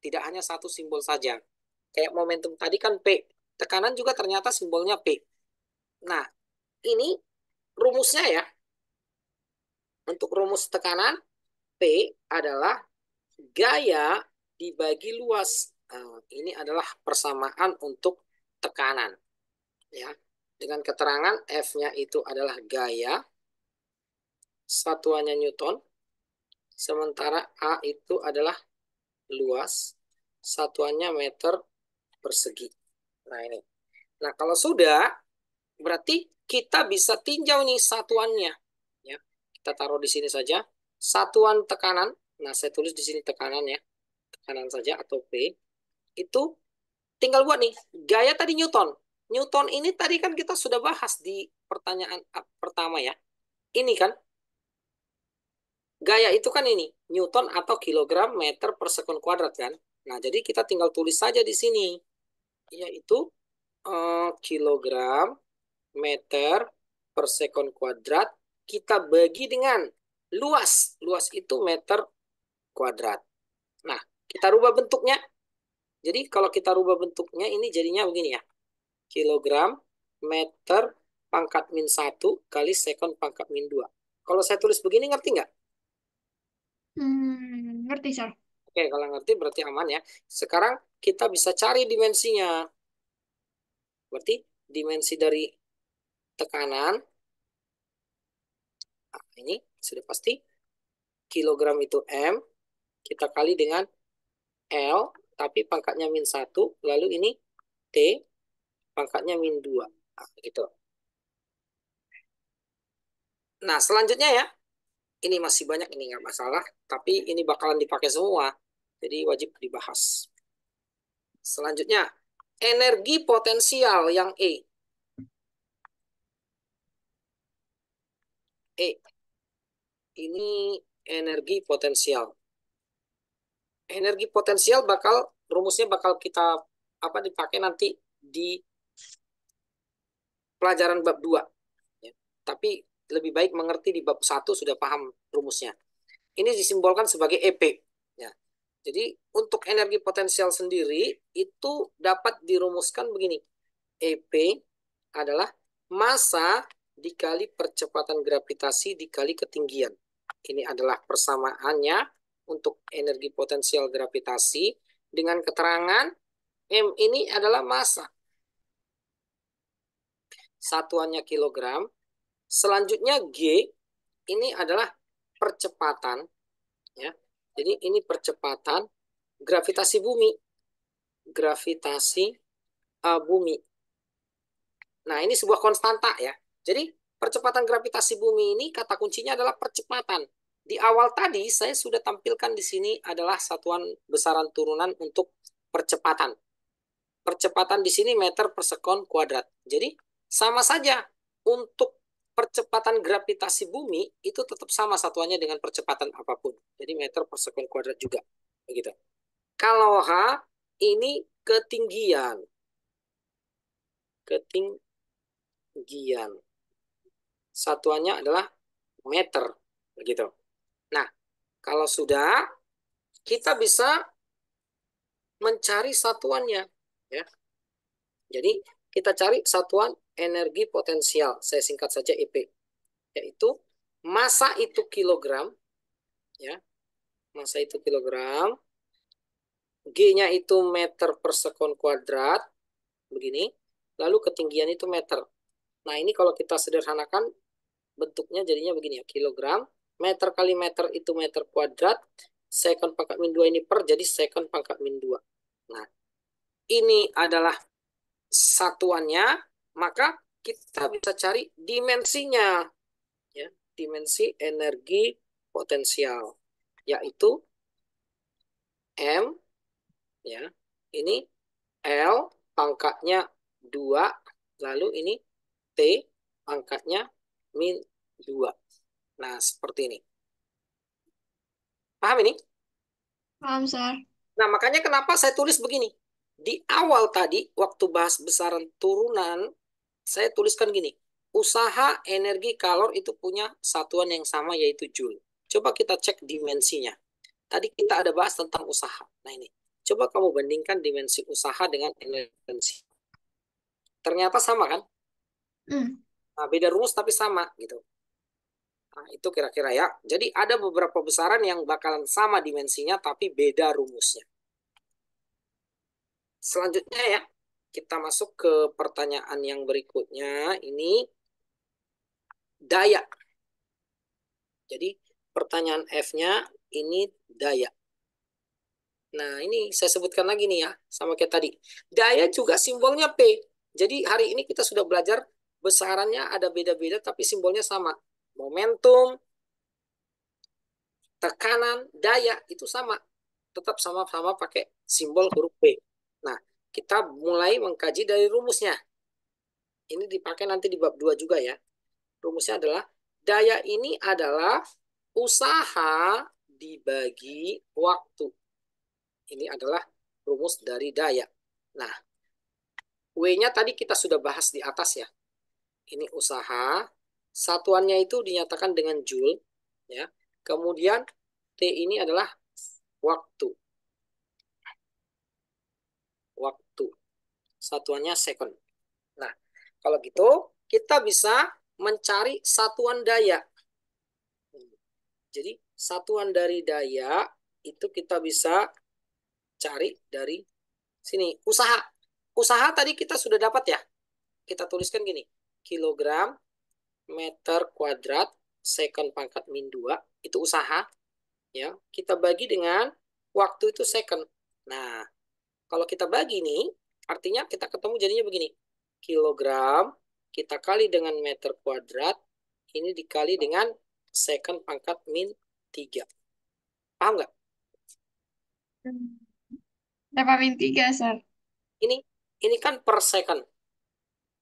Tidak hanya satu simbol saja. Kayak momentum tadi kan P. Tekanan juga ternyata simbolnya P. Nah, ini rumusnya ya. Untuk rumus tekanan, P adalah gaya dibagi luas. Nah, ini adalah persamaan untuk tekanan. Ya, dengan keterangan F-nya itu adalah gaya, satuannya Newton, sementara A itu adalah luas, satuannya meter persegi. Nah ini. Nah kalau sudah, berarti kita bisa tinjau nih satuannya. Ya, kita taruh di sini saja. Satuan tekanan. Nah saya tulis di sini tekanan ya, tekanan saja atau P. Itu tinggal buat nih. Gaya tadi Newton. Newton ini tadi kan kita sudah bahas di pertanyaan pertama ya. Ini kan gaya itu kan ini Newton atau kilogram meter per sekon kuadrat kan. Nah jadi kita tinggal tulis saja di sini yaitu kilogram meter per sekon kuadrat kita bagi dengan luas. Luas itu meter kuadrat. Nah, kita rubah bentuknya. Jadi kalau kita rubah bentuknya ini jadinya begini ya. Kilogram meter pangkat min 1 kali sekon pangkat min 2. Kalau saya tulis begini ngerti nggak? Ngerti, Sir. Oke, kalau ngerti berarti aman ya. Sekarang kita bisa cari dimensinya. Berarti dimensi dari tekanan, nah, ini sudah pasti. Kilogram itu M, kita kali dengan L, tapi pangkatnya min 1, lalu ini T, pangkatnya min 2. Nah, gitu. Nah, selanjutnya ya, ini masih banyak, ini nggak masalah, tapi ini bakalan dipakai semua, jadi wajib dibahas. Selanjutnya, energi potensial yang E. E, ini energi potensial. Energi potensial rumusnya bakal kita dipakai nanti di pelajaran bab 2. Ya. Tapi lebih baik mengerti di bab 1 sudah paham rumusnya. Ini disimbolkan sebagai EP. Ya. Jadi untuk energi potensial sendiri itu dapat dirumuskan begini. EP adalah massa dikali percepatan gravitasi dikali ketinggian. Ini adalah persamaannya untuk energi potensial gravitasi dengan keterangan M ini adalah massa. Satuannya kilogram. Selanjutnya G ini adalah percepatan ya. Jadi ini percepatan gravitasi bumi. Gravitasi bumi. Nah, ini sebuah konstanta ya. Jadi percepatan gravitasi bumi ini kata kuncinya adalah percepatan. Di awal tadi saya sudah tampilkan di sini adalah satuan besaran turunan untuk percepatan. Percepatan di sini meter per sekon kuadrat. Jadi sama saja untuk percepatan gravitasi bumi itu tetap sama satuannya dengan percepatan apapun. Jadi meter per sekon kuadrat juga. Begitu. Kalau H ini ketinggian. Ketinggian. Satuannya adalah meter. Begitu. Nah, kalau sudah kita bisa mencari satuannya ya. Jadi kita cari satuan energi potensial. Saya singkat saja EP. Yaitu massa itu kilogram ya. Massa itu kilogram. G-nya itu meter per sekon kuadrat. Begini. Lalu ketinggian itu meter. Nah, ini kalau kita sederhanakan bentuknya jadinya begini ya. Kilogram, meter kali meter itu meter kuadrat. Sekon pangkat min 2 ini per, jadi sekon pangkat min 2. Nah, ini adalah satuannya, maka kita bisa cari dimensinya. Ya, dimensi energi potensial. Yaitu M, ya, ini L pangkatnya 2, lalu ini T pangkatnya min 2. Nah, seperti ini. Paham ini? Paham, Sir. Nah, makanya kenapa saya tulis begini. Di awal tadi, waktu bahas besaran turunan, saya tuliskan gini. usaha energi kalor itu punya satuan yang sama yaitu joule. Coba kita cek dimensinya. Tadi kita ada bahas tentang usaha. Nah ini, coba kamu bandingkan dimensi usaha dengan energi. Ternyata sama kan? Hmm. Nah, beda rumus tapi sama gitu. Nah, itu kira-kira ya. Jadi ada beberapa besaran yang bakalan sama dimensinya tapi beda rumusnya. Selanjutnya ya, kita masuk ke pertanyaan yang berikutnya. Ini daya. Jadi pertanyaan F-nya ini daya. Nah, ini saya sebutkan lagi nih ya, sama kayak tadi. Daya juga simbolnya P. Jadi hari ini kita sudah belajar besarannya ada beda-beda tapi simbolnya sama. Momentum, tekanan, daya itu sama. Tetap sama-sama pakai simbol huruf P. Nah, kita mulai mengkaji dari rumusnya. Ini dipakai nanti di bab 2 juga ya. Rumusnya adalah daya ini adalah usaha dibagi waktu. Ini adalah rumus dari daya. Nah, W-nya tadi kita sudah bahas di atas ya. Ini usaha. Satuannya itu dinyatakan dengan joule. Ya. Kemudian T ini adalah waktu. Waktu. Satuannya second. Nah, kalau gitu kita bisa mencari satuan daya. Jadi satuan dari daya itu kita bisa cari dari sini. Usaha. Usaha tadi kita sudah dapat ya. Kita tuliskan gini. Kilogram meter kuadrat second pangkat min 2 itu usaha ya. Kita bagi dengan waktu itu second. Nah, kalau kita bagi nih artinya kita ketemu jadinya begini. Kilogram kita kali dengan meter kuadrat ini dikali dengan second pangkat min 3. Paham nggak? Berapa min 3, Sir? Ini ini kan per second.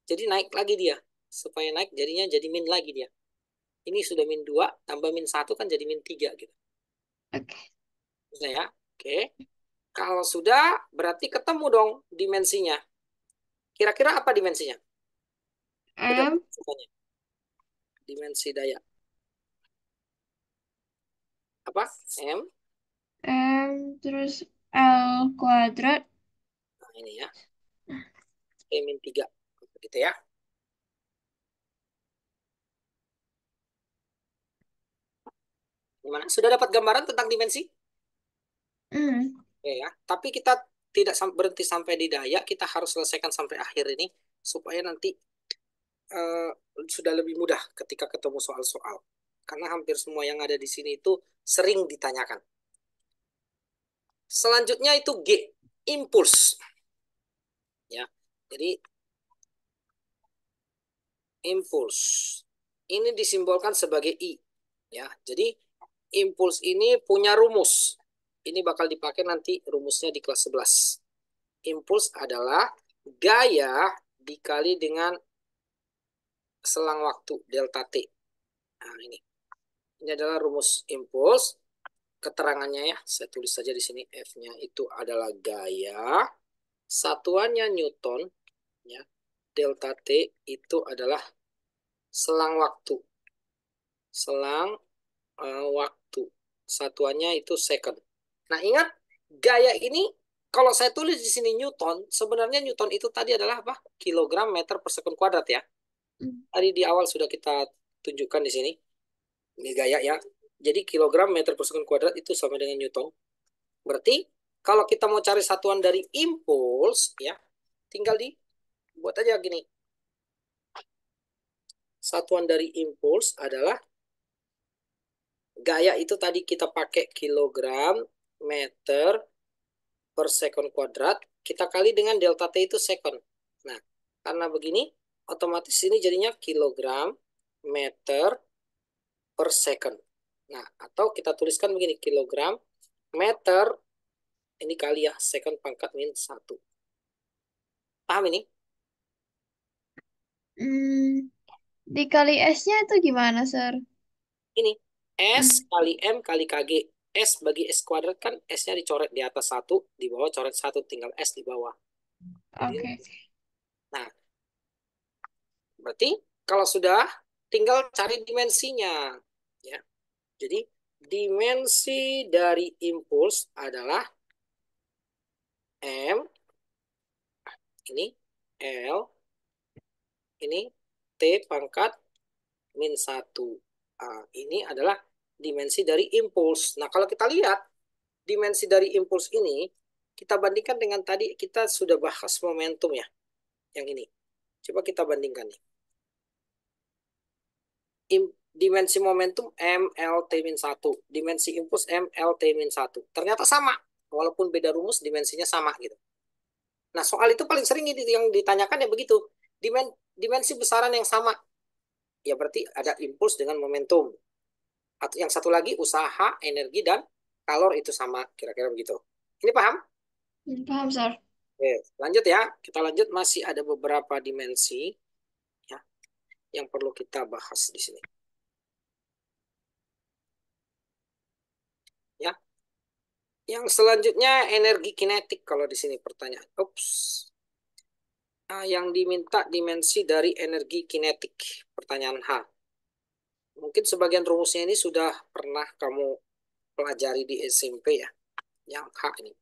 Jadi naik lagi dia. Supaya naik jadinya jadi min lagi dia. Ini sudah min 2 tambah min 1 kan jadi min 3 gitu. Oke. Bisa ya? Oke. Kalau sudah berarti ketemu dong dimensinya. Kira-kira apa dimensinya? Udah M, semuanya. Dimensi daya. Apa? M. M, terus L kuadrat. Nah, ini ya. E min 3. Gitu ya. Gimana? Sudah dapat gambaran tentang dimensi? Hmm. Oke ya. Tapi kita tidak berhenti sampai di daya. Kita harus selesaikan sampai akhir ini. Supaya nanti eh, sudah lebih mudah ketika ketemu soal-soal. Karena hampir semua yang ada di sini itu sering ditanyakan. Selanjutnya itu G. Impuls. Ya. Jadi impuls. Ini disimbolkan sebagai I. Ya, jadi impuls ini punya rumus. Ini bakal dipakai nanti rumusnya di kelas 11. Impuls adalah gaya dikali dengan selang waktu delta T. Nah, ini. Ini adalah rumus impuls. Keterangannya ya, saya tulis saja di sini F-nya itu adalah gaya. Satuannya Newton, ya. Delta T itu adalah selang waktu. Selang waktu. Satuannya itu second. Nah, ingat gaya ini kalau saya tulis di sini Newton, sebenarnya Newton itu tadi adalah apa? Kilogram meter per sekund kuadrat ya. Tadi di awal sudah kita tunjukkan di sini. Ini gaya ya. Jadi kilogram meter per sekund kuadrat itu sama dengan Newton. Berarti kalau kita mau cari satuan dari impuls ya, tinggal dibuat aja gini. Satuan dari impuls adalah gaya itu tadi kita pakai kilogram meter per second kuadrat, kita kali dengan delta T itu second. Nah, karena begini, otomatis ini jadinya kilogram meter per second. Nah, atau kita tuliskan begini, kilogram meter, ini kali ya, second pangkat min 1. Paham ini? Hmm. Dikali S-nya itu gimana, Sir? Ini, S Hmm. kali M kali KG. S bagi S kuadrat kan S-nya dicoret di atas 1, di bawah coret 1, tinggal S di bawah. Jadi, Oke. nah, berarti kalau sudah, tinggal cari dimensinya. Ya. Jadi dimensi dari impuls adalah M, ini L, ini T pangkat min 1. Nah, ini adalah dimensi dari impuls. Nah, kalau kita lihat dimensi dari impuls ini, kita bandingkan dengan tadi kita sudah bahas momentum ya, yang ini. Coba kita bandingkan nih. Dimensi momentum MLT-1, dimensi impuls MLT-1. Ternyata sama, walaupun beda rumus dimensinya sama gitu. Nah, soal itu paling sering yang ditanyakan ya begitu. Dimensi besaran yang sama. Ya berarti ada impuls dengan momentum. Atau yang satu lagi usaha, energi, dan kalor itu sama. Kira-kira begitu. Ini paham? Paham, Sir. Oke, lanjut ya. Kita lanjut, masih ada beberapa dimensi ya yang perlu kita bahas di sini. Ya. Yang selanjutnya energi kinetik kalau di sini pertanyaan. Ups. Nah, yang diminta dimensi dari energi kinetik. Pertanyaan H. Mungkin sebagian rumusnya ini sudah pernah kamu pelajari di SMP ya. Yang H ini.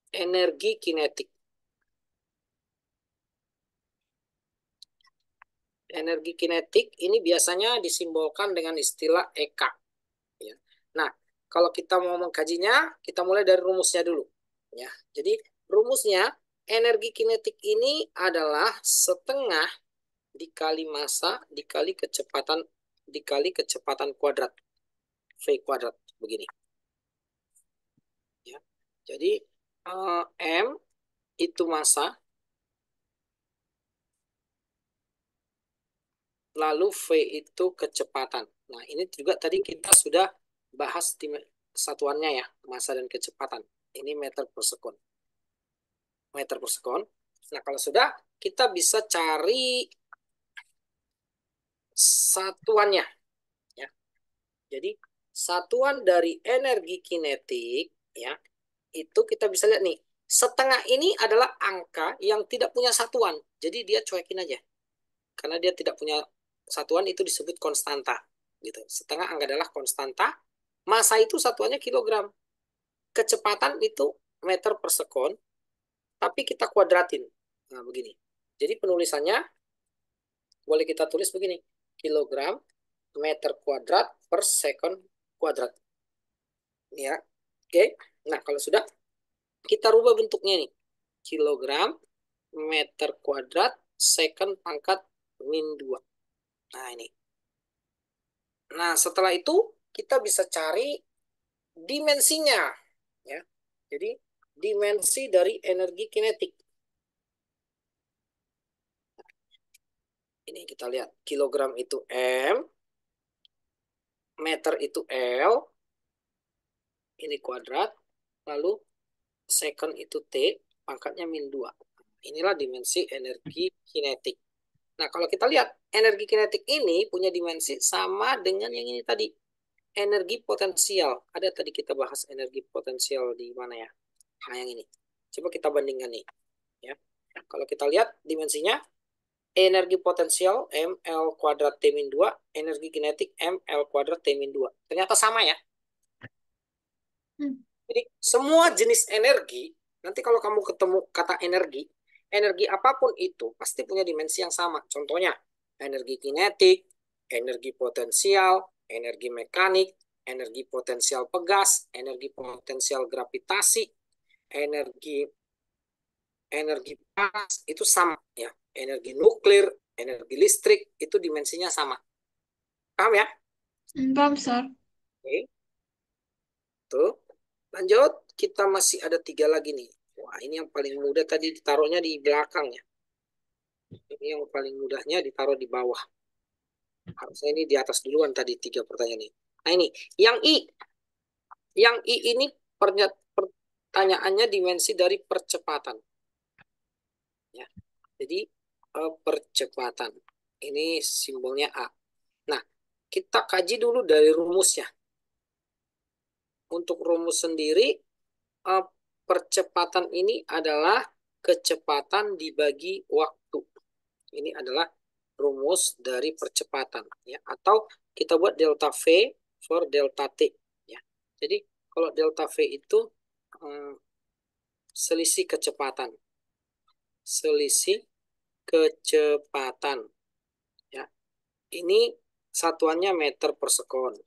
Energi kinetik. Energi kinetik ini biasanya disimbolkan dengan istilah EK. Ya. Nah, kalau kita mau mengkajinya, kita mulai dari rumusnya dulu. Ya, jadi rumusnya energi kinetik ini adalah setengah dikali massa dikali kecepatan kuadrat v kuadrat begini. Ya, jadi m itu massa, lalu v itu kecepatan. Nah, ini juga tadi kita sudah bahas di satuannya ya, massa dan kecepatan. Ini meter per sekon. Meter per sekon. Nah, kalau sudah, kita bisa cari satuannya. Ya. Jadi, satuan dari energi kinetik, ya, itu kita bisa lihat nih. Setengah ini adalah angka yang tidak punya satuan. Jadi, dia cuekin aja. Karena dia tidak punya satuan, itu disebut konstanta. Gitu. Setengah angka adalah konstanta. Massa itu satuannya kilogram. Kecepatan itu meter per sekon. Tapi kita kuadratin. Nah, begini. Jadi penulisannya boleh kita tulis begini. Kilogram meter kuadrat per second kuadrat. Ya. Oke. Nah, kalau sudah, kita rubah bentuknya nih. Kilogram meter kuadrat second pangkat min 2. Nah, ini. Nah, setelah itu kita bisa cari dimensinya. Ya. Jadi, dimensi dari energi kinetik. Ini kita lihat. Kilogram itu M, meter itu L, ini kuadrat, lalu second itu T, pangkatnya min 2. Inilah dimensi energi kinetik. Nah, kalau kita lihat, energi kinetik ini punya dimensi sama dengan yang ini tadi. Energi potensial. Ada tadi kita bahas energi potensial di mana ya? Nah, yang ini. Coba kita bandingkan nih. Ya. Kalau kita lihat dimensinya, energi potensial ml kuadrat T min 2, energi kinetik ml kuadrat T min 2. Ternyata sama ya. Jadi semua jenis energi, nanti kalau kamu ketemu kata energi, energi apapun itu pasti punya dimensi yang sama. Contohnya, energi kinetik, energi potensial, energi mekanik, energi potensial pegas, energi potensial gravitasi, energi energi panas itu sama ya. Energi nuklir, energi listrik itu dimensinya sama. Paham ya? Paham, Sir. Oke. Tuh. Lanjut, kita masih ada 3 lagi nih. Wah, ini yang paling mudah tadi ditaruhnya di belakangnya. Ini yang paling mudahnya ditaruh di bawah. Harusnya ini di atas duluan tadi 3 pertanyaan ini. Nah ini, yang I. Yang I ini pertanyaannya dimensi dari percepatan. Ya. Jadi, percepatan. Ini simbolnya A. Nah, kita kaji dulu dari rumusnya. Untuk rumus sendiri, percepatan ini adalah kecepatan dibagi waktu. Ini adalah rumus dari percepatan ya, atau kita buat delta V for delta T ya. Jadi kalau delta V itu selisih kecepatan. Selisih kecepatan ya. Ini satuannya meter per sekon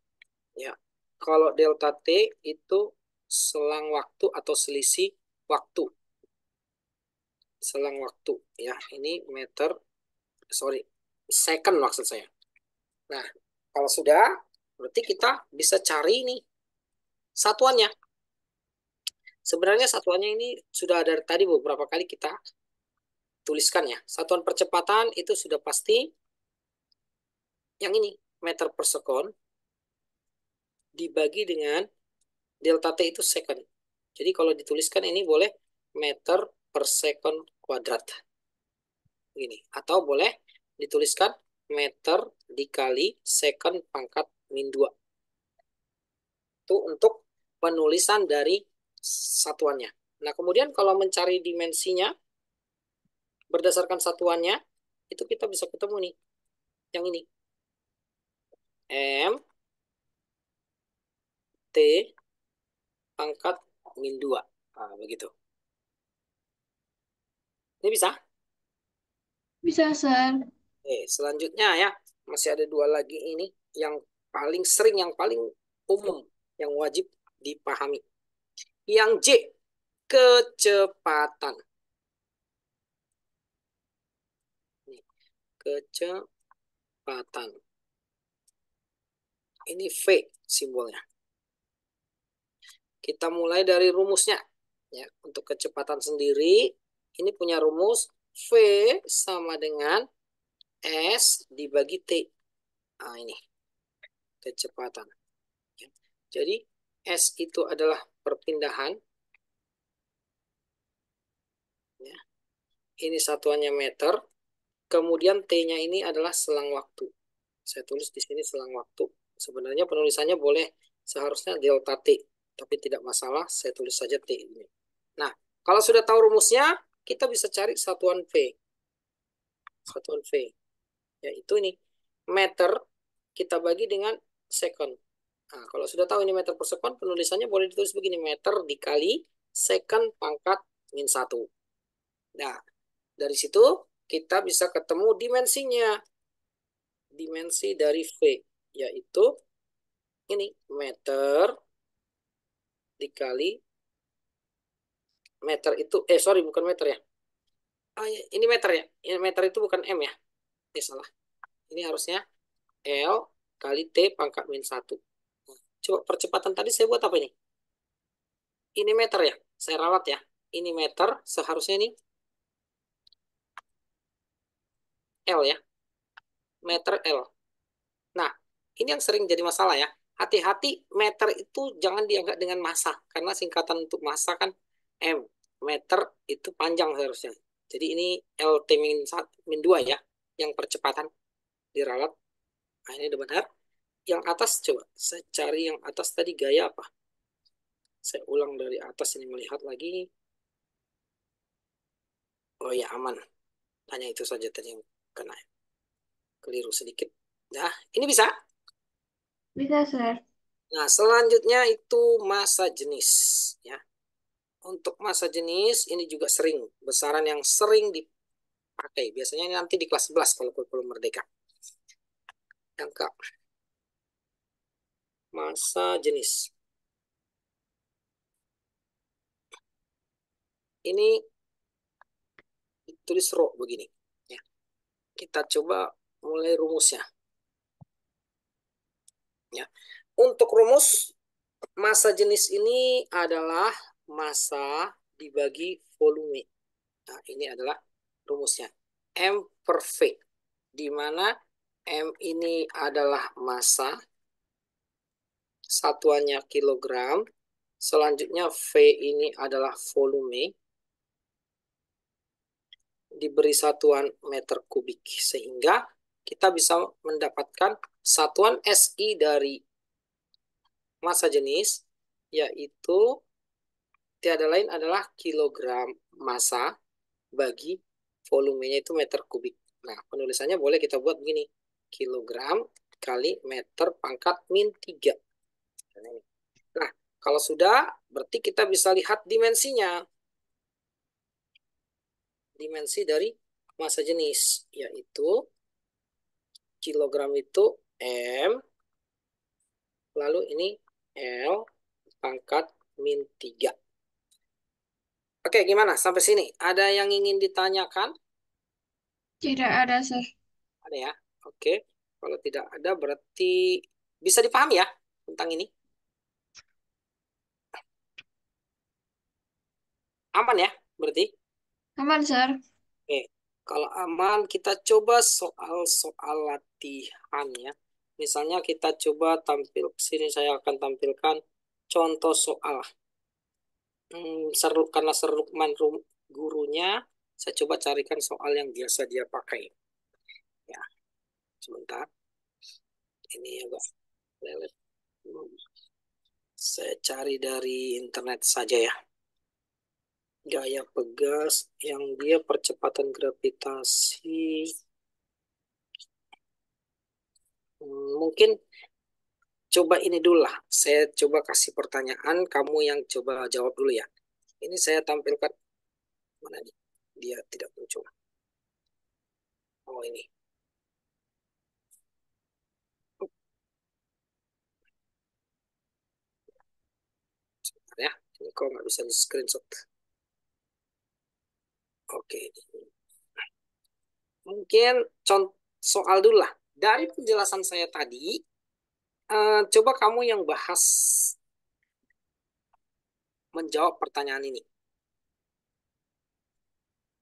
ya. Kalau delta T itu selang waktu atau selisih waktu. Selang waktu ya. Ini meter, sorry, second maksud saya. Nah, kalau sudah, berarti kita bisa cari nih satuannya. Sebenarnya satuannya ini sudah ada tadi beberapa kali kita tuliskan ya. Satuan percepatan itu sudah pasti yang ini, meter per sekon dibagi dengan delta T itu second. Jadi kalau dituliskan ini boleh meter per second kuadrat. Gini. Atau boleh dituliskan meter dikali second pangkat min 2. Itu untuk penulisan dari satuannya. Nah, kemudian kalau mencari dimensinya berdasarkan satuannya, itu kita bisa ketemu nih. Yang ini. M T pangkat min 2. Nah, begitu. Ini bisa? Bisa, Sir. Selanjutnya ya, masih ada dua lagi ini yang paling sering, yang paling umum, yang wajib dipahami. Yang J, kecepatan. Kecepatan. Ini V simbolnya. Kita mulai dari rumusnya. Ya, untuk kecepatan sendiri, ini punya rumus V sama dengan S dibagi T. Nah, ini kecepatan. Ya. Jadi, S itu adalah perpindahan. Ya. Ini satuannya meter. Kemudian T-nya ini adalah selang waktu. Saya tulis di sini selang waktu. Sebenarnya penulisannya boleh seharusnya delta T. Tapi tidak masalah, saya tulis saja T ini. Nah, kalau sudah tahu rumusnya, kita bisa cari satuan V. Satuan V. Yaitu ini. Meter kita bagi dengan second. Nah, kalau sudah tahu ini meter per sekon, penulisannya boleh ditulis begini. Meter dikali second pangkat min 1. Nah, dari situ kita bisa ketemu dimensinya. Dimensi dari V, yaitu ini meter dikali meter itu, sorry bukan meter ya. Ini meter ya. Ini meter itu bukan M ya. Ini salah. Ini harusnya L kali T pangkat min 1. Coba percepatan tadi saya buat apa ini? Ini meter ya. Saya ralat ya. Ini meter, seharusnya ini L ya. Meter L. Nah, ini yang sering jadi masalah ya. Hati-hati, meter itu jangan dianggap dengan massa. Karena singkatan untuk massa kan M. Meter itu panjang seharusnya. Jadi ini LT min 2 ya. Yang percepatan diralat. Nah, ini udah benar. Yang atas coba. Saya cari yang atas tadi gaya apa. Saya ulang dari atas ini melihat lagi. Oh ya, aman. Hanya itu saja tadi yang kena. Keliru sedikit. Nah, ini bisa. Bisa, Sir. Nah, selanjutnya itu massa jenis. Ya. Untuk massa jenis, ini juga sering. Besaran yang sering dipakai. Biasanya nanti di kelas 11 kalau kurikulum merdeka. Yang ke massa jenis. Ini ditulis rho begini. Ya. Kita coba mulai rumusnya. Ya. Untuk rumus massa jenis ini adalah massa dibagi volume. Nah, ini adalah rumusnya. M per V. Di mana M ini adalah massa, satuannya kilogram. Selanjutnya V ini adalah volume. Diberi satuan meter kubik. Sehingga kita bisa mendapatkan satuan SI dari massa jenis, yaitu tiada lain adalah kilogram massa bagi volumenya itu meter kubik. Nah, penulisannya boleh kita buat begini. Kilogram kali meter pangkat min 3. Nah, kalau sudah, berarti kita bisa lihat dimensinya. Dimensi dari massa jenis, yaitu kilogram itu M, lalu ini L pangkat min 3. Oke, gimana? Sampai sini. Ada yang ingin ditanyakan? Tidak ada, Sir. Ada ya? Oke. Kalau tidak ada berarti bisa dipahami ya tentang ini. Aman ya berarti? Aman, Sir. Oke. Kalau aman kita coba soal-soal latihan ya. Misalnya kita coba tampil sini, saya akan tampilkan contoh soal. Seru karena seru gurunya, saya coba carikan soal yang biasa dia pakai. Ya, sebentar. Ini agak lelet. Saya cari dari internet saja ya. Gaya pegas yang dia percepatan gravitasi. Mungkin coba ini dulu lah. Saya coba kasih pertanyaan, kamu yang coba jawab dulu ya. Ini saya tampilkan. Mana nih? Dia tidak muncul. Oh ini. Sebentar ya. Ini kok nggak bisa di screenshot. Oke. Mungkin contoh soal dulu lah. Dari penjelasan saya tadi, coba kamu yang bahas menjawab pertanyaan ini.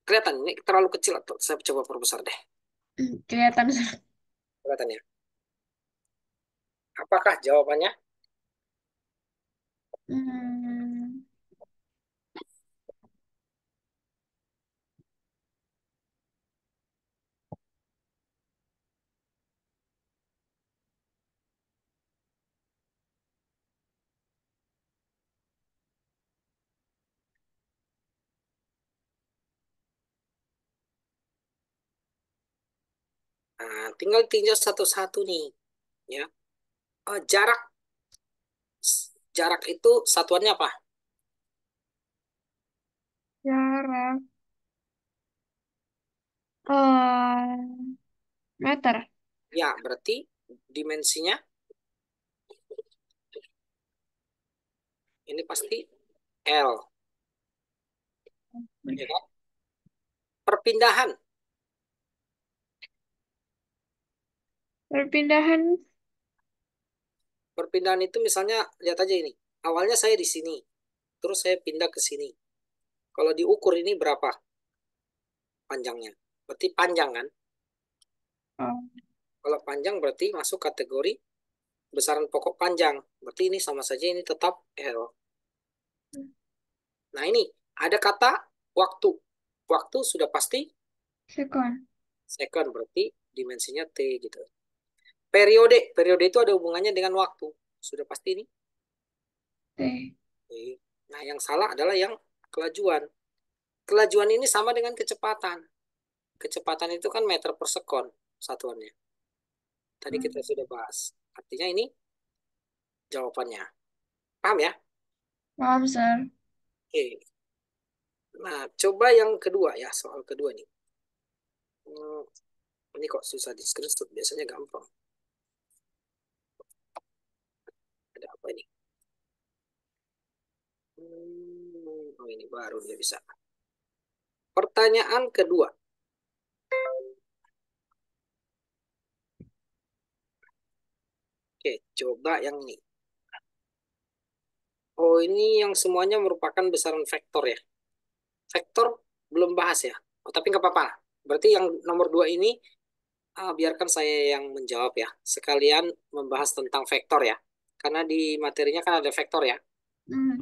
Kelihatan ini terlalu kecil atau saya coba perbesar deh. Kelihatan, Sir. Kelihatan ya. Apakah jawabannya? Hmm, Nah, tinggal tinjau satu-satu nih, ya. Jarak jarak itu satuannya apa? jarak. eh Meter. Ya, berarti dimensinya ini pasti L, ya kan? Perpindahan, Perpindahan. perpindahan itu misalnya lihat aja ini. Awalnya saya di sini, terus saya pindah ke sini. Kalau diukur ini berapa panjangnya? Berarti panjang kan? Oh, Kalau panjang berarti masuk kategori besaran pokok panjang. Berarti ini sama saja ini tetap L. Nah ini ada kata waktu. Waktu sudah pasti sekon. second, berarti dimensinya T gitu. Periode, periode itu ada hubungannya dengan waktu. Sudah pasti ini. T. T. Nah yang salah adalah yang kelajuan. Kelajuan ini sama dengan kecepatan. Kecepatan itu kan meter per sekon satuannya. Tadi kita Hmm, sudah bahas. Artinya ini jawabannya. Paham ya? Paham, Sir. Oke. Nah, coba yang kedua ya, soal kedua nih. Hmm, ini kok susah di screenshot, biasanya gampang. Ada apa ini? Oh ini baru dia bisa. Pertanyaan kedua. Oke, coba yang ini. Oh ini yang semuanya merupakan besaran vektor ya. Vektor belum bahas ya. Oh, tapi nggak apa-apa. Berarti yang nomor dua ini biarkan saya yang menjawab ya. Sekalian membahas tentang vektor ya. Karena di materinya kan ada vektor ya. Hmm,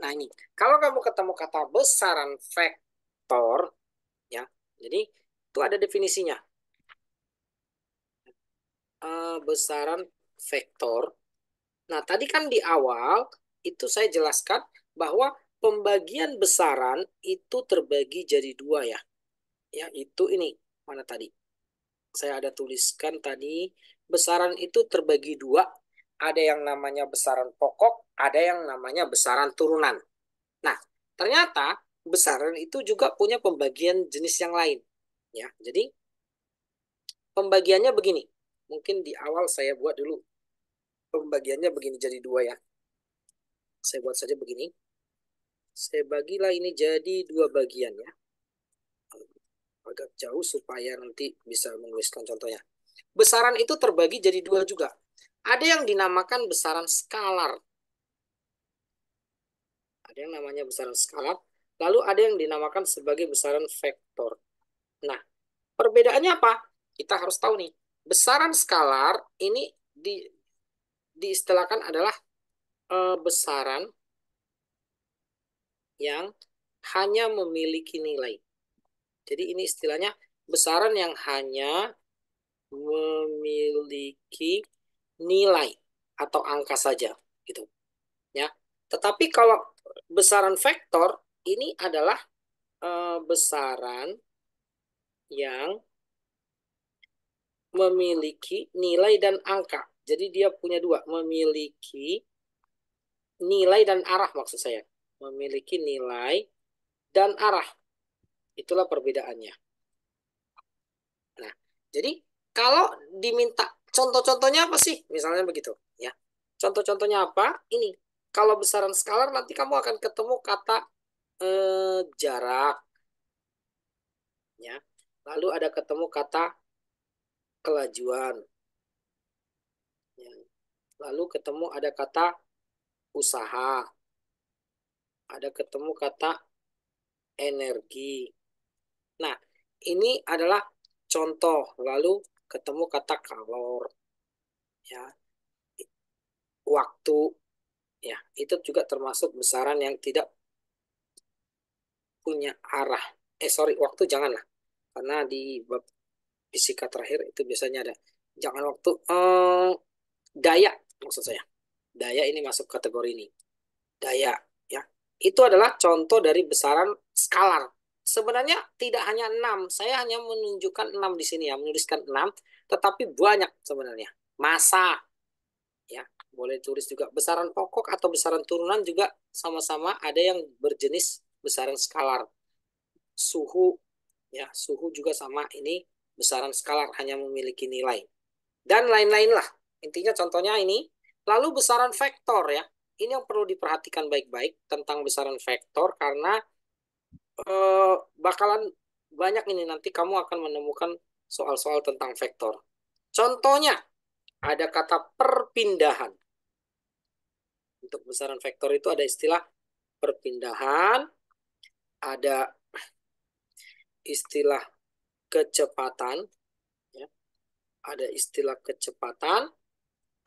Nah ini, kalau kamu ketemu kata besaran vektor ya, jadi itu ada definisinya. Besaran vektor. Nah tadi kan di awal itu saya jelaskan bahwa pembagian besaran itu terbagi jadi dua ya. Ya itu ini. Mana tadi? Saya ada tuliskan tadi, besaran itu terbagi dua. Ada yang namanya besaran pokok, ada yang namanya besaran turunan. Nah, ternyata besaran itu juga punya pembagian jenis yang lain. Ya, jadi pembagiannya begini. Mungkin di awal saya buat dulu. Pembagiannya begini jadi dua ya. Saya buat saja begini. Saya bagilah ini jadi dua bagian ya. Agak jauh supaya nanti bisa menuliskan contohnya. Besaran itu terbagi jadi dua juga. Ada yang dinamakan besaran skalar. Ada yang namanya besaran skalar. Lalu ada yang dinamakan sebagai besaran vektor. Nah, perbedaannya apa? Kita harus tahu nih. Besaran skalar ini diistilahkan adalah besaran yang hanya memiliki nilai. Jadi ini istilahnya besaran yang hanya memiliki nilai atau angka saja gitu ya. Tetapi kalau besaran vektor ini adalah besaran yang memiliki nilai dan angka. Jadi dia punya dua, memiliki nilai dan arah maksud saya. Memiliki nilai dan arah. Itulah perbedaannya. Nah, jadi kalau diminta contoh-contohnya apa sih? Misalnya begitu, ya. Contoh-contohnya apa? Ini. Kalau besaran skalar nanti kamu akan ketemu kata jarak, ya. Lalu ada ketemu kata kelajuan, ya. Lalu ketemu ada kata usaha, ada ketemu kata energi. Nah, ini adalah contoh. Lalu ketemu kata kalor, ya. Waktu, ya. Itu juga termasuk besaran yang tidak punya arah. Sorry, waktu janganlah. Karena di bab fisika terakhir itu biasanya ada. Jangan waktu. Daya, maksud saya. Daya ini masuk kategori ini. Daya, ya. Itu adalah contoh dari besaran skalar. Sebenarnya tidak hanya 6. Saya hanya menunjukkan 6 di sini ya. Menuliskan 6. Tetapi banyak sebenarnya. Massa, ya. Boleh tulis juga. Besaran pokok atau besaran turunan juga sama-sama ada yang berjenis besaran skalar. Suhu, ya, suhu juga sama, ini besaran skalar hanya memiliki nilai dan lain-lain lah. Intinya contohnya ini. Lalu besaran vektor ya, ini yang perlu diperhatikan baik-baik tentang besaran vektor karena bakalan banyak ini nanti kamu akan menemukan soal-soal tentang vektor. Contohnya ada kata perpindahan. Untuk besaran vektor itu ada istilah perpindahan, ada istilah kecepatan, ya. Ada istilah kecepatan,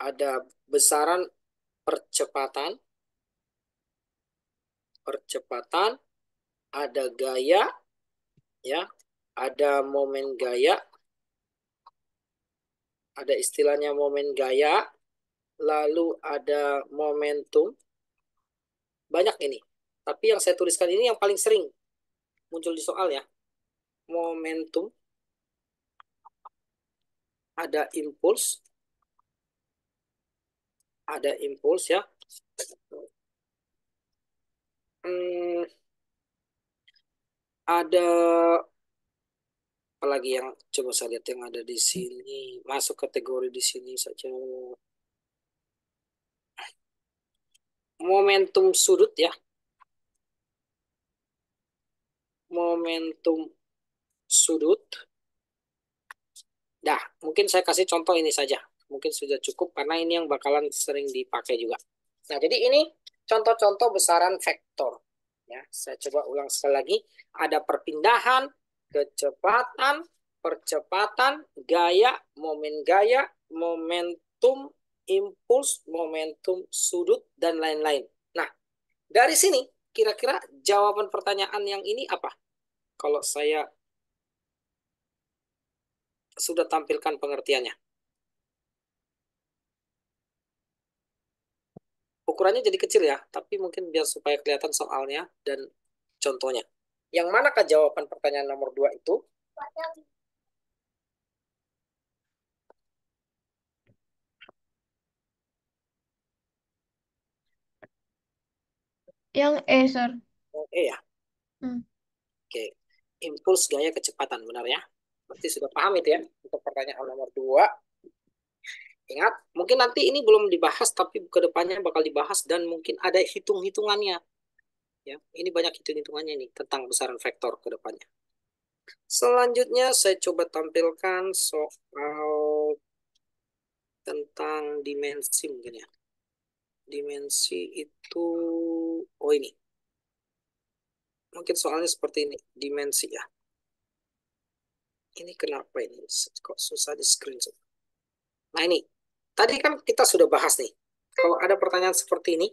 ada besaran percepatan, ada gaya, ya, ada momen gaya, ada istilahnya momen gaya, lalu ada momentum, banyak ini. Tapi yang saya tuliskan ini yang paling sering muncul di soal ya, momentum, ada impuls, ya. Ada apalagi yang coba saya lihat yang ada di sini, masuk kategori di sini saja. Momentum sudut ya. Momentum sudut. Dah, mungkin saya kasih contoh ini saja. Mungkin sudah cukup karena ini yang bakalan sering dipakai juga. Nah, jadi ini contoh-contoh besaran vektor. Ya, saya coba ulang sekali lagi. Ada perpindahan, kecepatan, percepatan, gaya, momentum, impuls, momentum sudut, dan lain-lain. Nah, dari sini kira-kira jawaban pertanyaan yang ini apa? Kalau saya sudah tampilkan pengertiannya. Ukurannya jadi kecil ya, tapi mungkin biar supaya kelihatan soalnya dan contohnya. Yang manakah jawaban pertanyaan nomor 2 itu? Yang E, Sir. Oke ya. Hmm. Oke. Impuls gaya kecepatan, benar ya? Berarti sudah paham itu ya untuk pertanyaan nomor 2. Ingat, mungkin nanti ini belum dibahas, tapi ke depannya bakal dibahas dan mungkin ada hitung-hitungannya. Ya, ini banyak hitung-hitungannya nih tentang besaran vektor ke depannya. Selanjutnya saya coba tampilkan soal tentang dimensi mungkin ya. Dimensi itu, oh ini. Mungkin soalnya seperti ini, dimensi ya. Ini kenapa ini kok susah di screenshot. Nah ini, tadi kan kita sudah bahas nih. Kalau ada pertanyaan seperti ini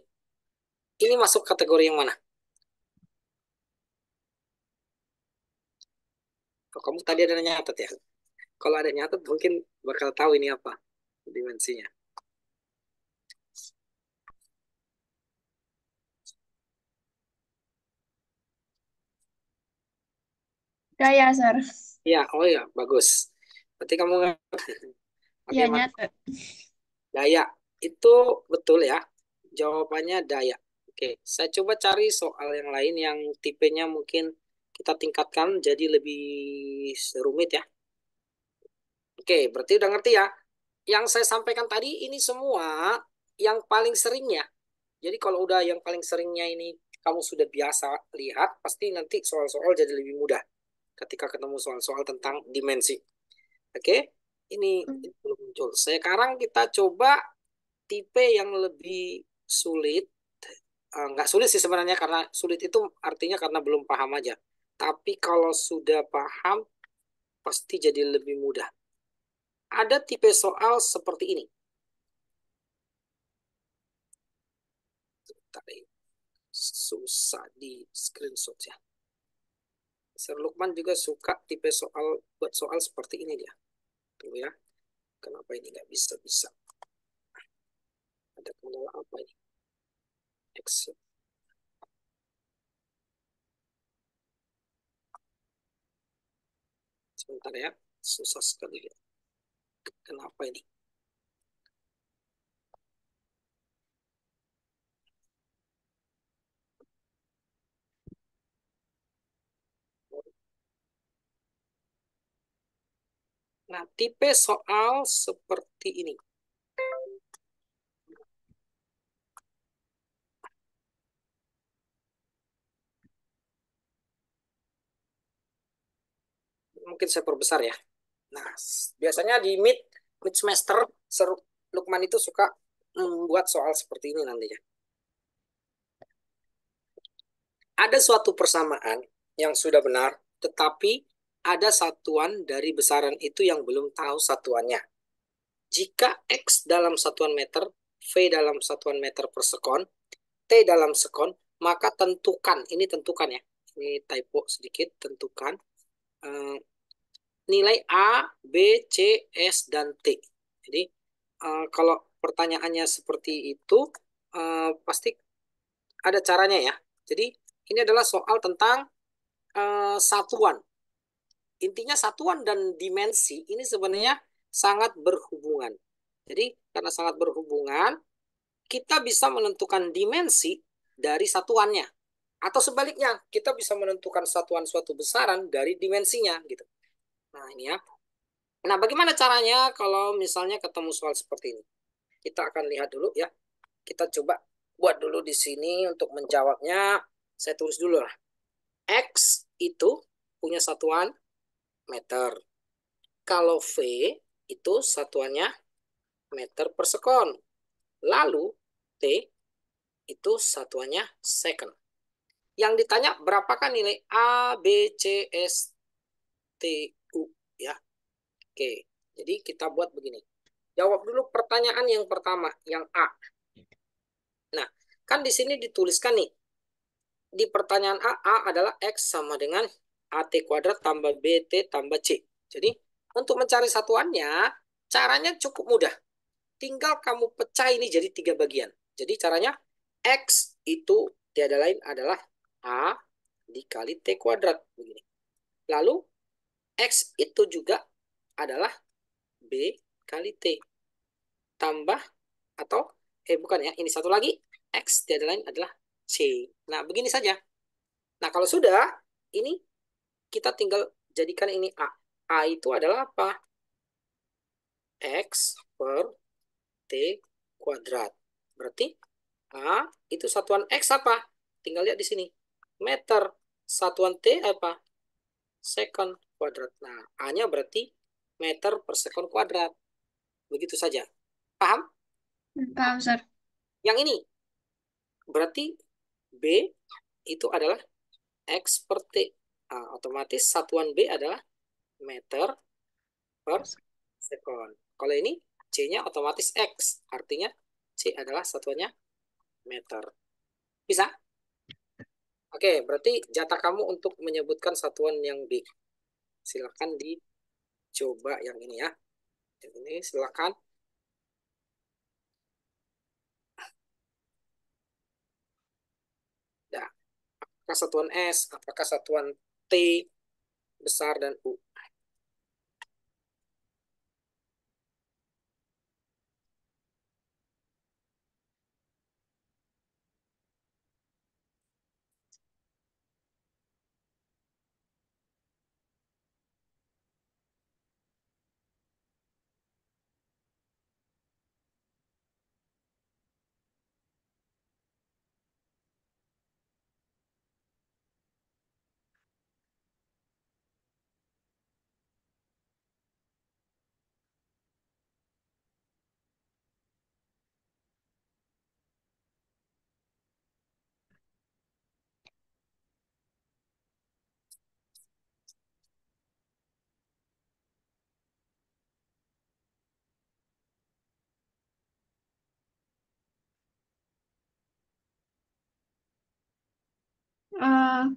masuk kategori yang mana? Kalau kamu tadi ada nyatet ya. Kalau ada nyatet mungkin bakal tahu ini apa dimensinya. Gaya, Sir. Iya, oh ya, bagus. Berarti kamu oke, Ya, nyatet. daya itu betul ya. Jawabannya daya. Oke, saya coba cari soal yang lain yang tipenya mungkin kita tingkatkan jadi lebih rumit ya. Oke, berarti udah ngerti ya. Yang saya sampaikan tadi ini semua yang paling seringnya. Jadi kalau udah yang paling seringnya ini kamu sudah biasa lihat, pasti nanti soal-soal jadi lebih mudah ketika ketemu soal-soal tentang dimensi. Oke, Hmm. ini belum muncul. Sekarang kita coba tipe yang lebih sulit. Nggak sulit sih sebenarnya, karena sulit itu artinya karena belum paham aja. Tapi kalau sudah paham, pasti jadi lebih mudah. Ada tipe soal seperti ini. Tadi susah di screenshot ya. Sir Lukman juga suka tipe soal, buat soal seperti ini dia. Tunggu ya. Kenapa ini nggak bisa-bisa? Ada kendala apa ini? Exit. Sebentar ya. Susah sekali ya. Kenapa ini? Nah, tipe soal seperti ini. Mungkin saya perbesar ya. Nah, biasanya di mid semester, Sir Lukman itu suka membuat soal seperti ini nantinya. Ada suatu persamaan yang sudah benar, tetapi ada satuan dari besaran itu yang belum tahu satuannya. Jika X dalam satuan meter, V dalam satuan meter per sekon, T dalam sekon, maka tentukan, ini tentukan ya, ini typo sedikit, tentukan nilai A, B, C, S, dan T. Jadi kalau pertanyaannya seperti itu, pasti ada caranya ya. Jadi ini adalah soal tentang satuan. Intinya satuan dan dimensi ini sebenarnya sangat berhubungan. Jadi karena sangat berhubungan, kita bisa menentukan dimensi dari satuannya. Atau sebaliknya, kita bisa menentukan satuan suatu besaran dari dimensinya gitu. Nah, ini ya. Nah, bagaimana caranya kalau misalnya ketemu soal seperti ini? Kita akan lihat dulu ya. Kita coba buat dulu di sini untuk menjawabnya. Saya tulis dulu lah. X itu punya satuan meter. Kalau V itu satuannya meter per sekon. Lalu T itu satuannya second. Yang ditanya berapakah nilai A, B, C, S, T, U ya. Oke, jadi kita buat begini. Jawab dulu pertanyaan yang pertama, yang A. Nah, kan di sini dituliskan nih, di pertanyaan A adalah X sama dengan AT kuadrat tambah BT tambah C. Jadi, untuk mencari satuannya, caranya cukup mudah. Tinggal kamu pecah ini jadi 3 bagian. Jadi caranya, X itu tiada lain adalah A dikali T kuadrat. Begini. Lalu, X itu juga adalah B kali T. Tambah, atau, bukan ya, ini satu lagi, X tiada lain adalah C. Nah, begini saja. Nah, kalau sudah, ini kita tinggal jadikan ini A. A itu adalah apa? X per T kuadrat. Berarti A itu satuan X apa? Tinggal lihat di sini. Meter. Satuan T apa? Second kuadrat. Nah, A-nya berarti meter per second kuadrat. Begitu saja. Paham? Paham, Sir. Yang ini berarti B itu adalah X per T. Nah, otomatis satuan B adalah meter per second. Kalau ini C-nya otomatis X. Artinya C adalah satuannya meter. Bisa? Oke, berarti jatah kamu untuk menyebutkan satuan yang B. Silakan dicoba yang ini ya. Yang ini silakan. Ya, apakah satuan S, apakah satuan T besar dan U.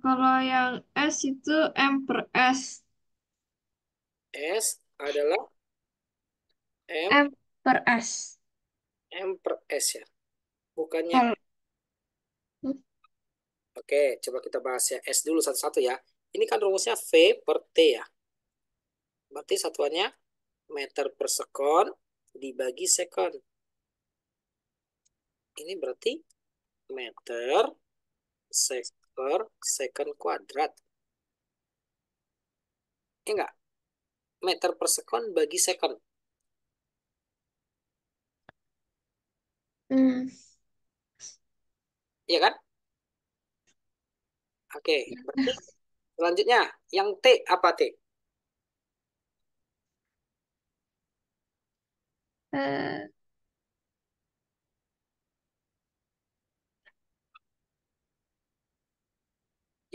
Kalau yang S itu M per S. S adalah M, M per S. M per S ya. Bukannya. Kalau Oke, coba kita bahas ya. S dulu satu-satu ya. Ini kan rumusnya V per T ya. Berarti satuannya meter per second dibagi second. Ini berarti meter per second kuadrat. Enggak, meter per second bagi second. hmm, Iya kan? Oke, berarti selanjutnya yang T apa T? eh,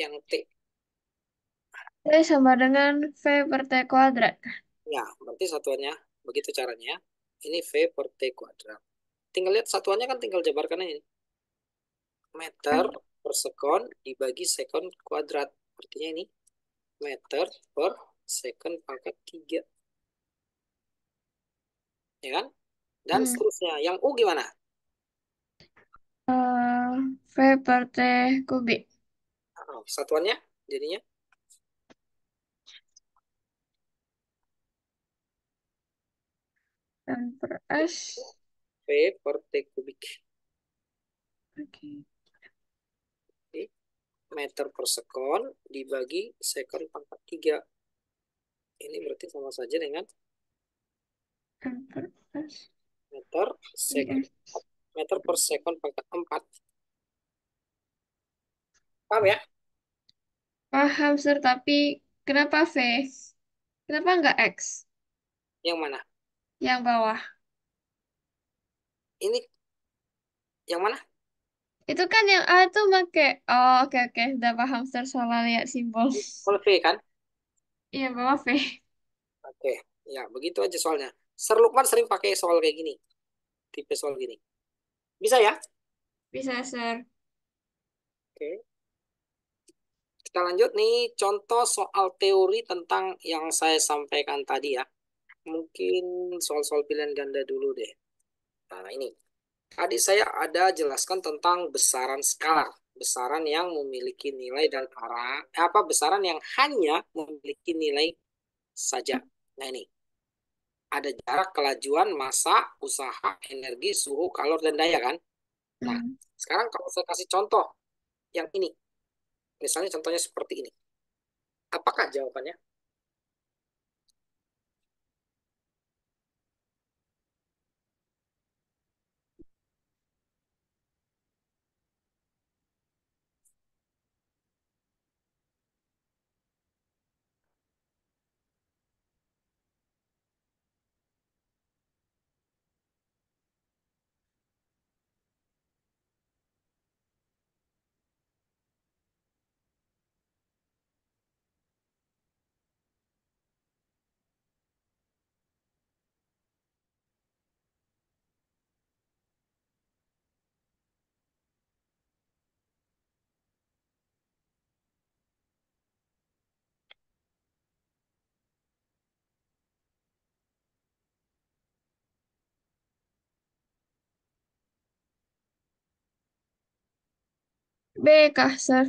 Yang T. T sama dengan V per T kuadrat. Ya, berarti satuannya begitu caranya. Ini V per T kuadrat. Tinggal lihat satuannya kan tinggal jabarkan ini. Meter M. per second dibagi second kuadrat. Artinya ini meter per second pangkat 3. Ya kan? Dan Hmm. seterusnya. Yang U gimana? Eh, V per T kubik. Oh, satuannya jadinya M per S. V per T kubik. Oke. Jadi, meter per second dibagi second pangkat 3. Ini berarti sama saja dengan M per S. meter second, IS. meter per second pangkat 4. Paham ya? Paham, Sir, tapi kenapa V? Kenapa nggak X? Yang mana? Yang bawah. Ini yang mana? Itu kan yang A tuh make. Oh, oke, oke. Udah paham, Sir. Salah lihat simbol. Kalau V kan? Iya, bawah V. Oke, ya begitu aja soalnya. Sir Lukman sering pakai soal kayak gini, tipe soal gini. Bisa ya? Bisa, Sir. Oke. Kita lanjut nih, contoh soal teori tentang yang saya sampaikan tadi ya. Mungkin soal-soal pilihan ganda dulu deh. Nah, ini. Tadi saya ada jelaskan tentang besaran skalar. Besaran yang memiliki nilai dan arah. Apa besaran yang hanya memiliki nilai saja. Nah ini. Ada jarak, kelajuan, massa, usaha, energi, suhu, kalor, dan daya kan? Nah, Hmm. sekarang kalau saya kasih contoh. yang ini. Misalnya contohnya seperti ini. Apakah jawabannya? B kah, Sir?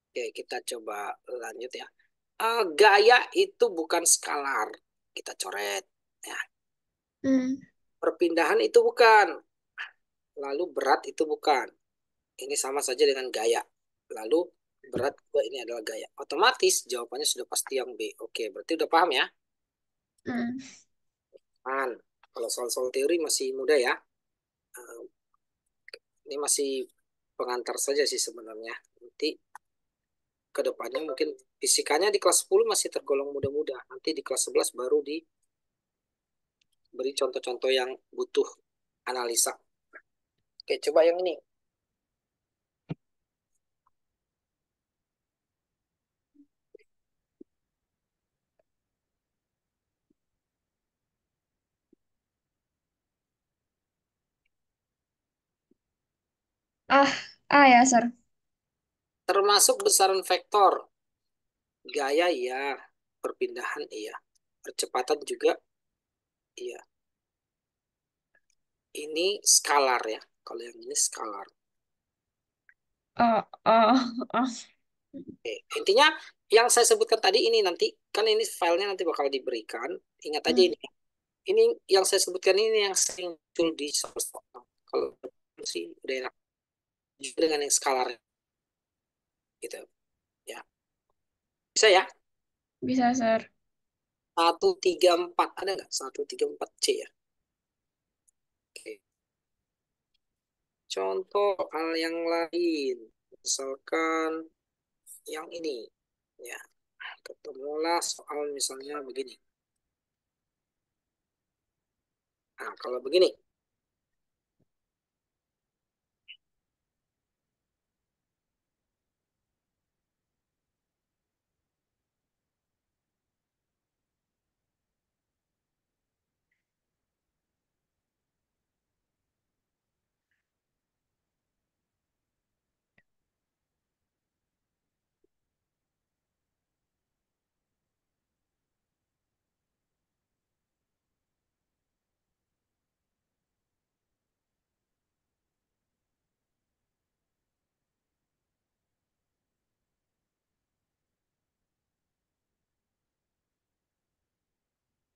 Oke, kita coba lanjut ya. Gaya itu bukan skalar. Kita coret. Ya, Hmm. perpindahan itu bukan. Lalu berat itu bukan. Ini sama saja dengan gaya. Lalu berat juga ini adalah gaya. Otomatis jawabannya sudah pasti yang B. Oke, berarti udah paham ya? Hmm. Man, kalau soal-soal teori masih muda ya. Eh, Ini masih pengantar saja sih sebenarnya. Nanti ke depannya mungkin fisikanya di kelas 10 masih tergolong muda-muda. Nanti di kelas 11 baru diberi contoh-contoh yang butuh analisa. Oke, coba yang ini. Ah, A ya, Sir. Termasuk besaran vektor. Gaya iya, perpindahan iya, percepatan juga iya. Ini skalar ya. Kalau yang ini skalar. Oh, oh, oh. Oke. Intinya yang saya sebutkan tadi ini nanti kan ini filenya nanti bakal diberikan. Ingat aja Hmm. ini. Ini yang saya sebutkan ini yang sering muncul di soal. Kalau sih udah enak juga dengan yang skalar gitu ya. Bisa ya? Bisa, Sir. 134 ada nggak? 134C ya. Oke. Contoh hal yang lain. Misalkan yang ini. Ya, ketemulah soal misalnya begini. Nah, kalau begini.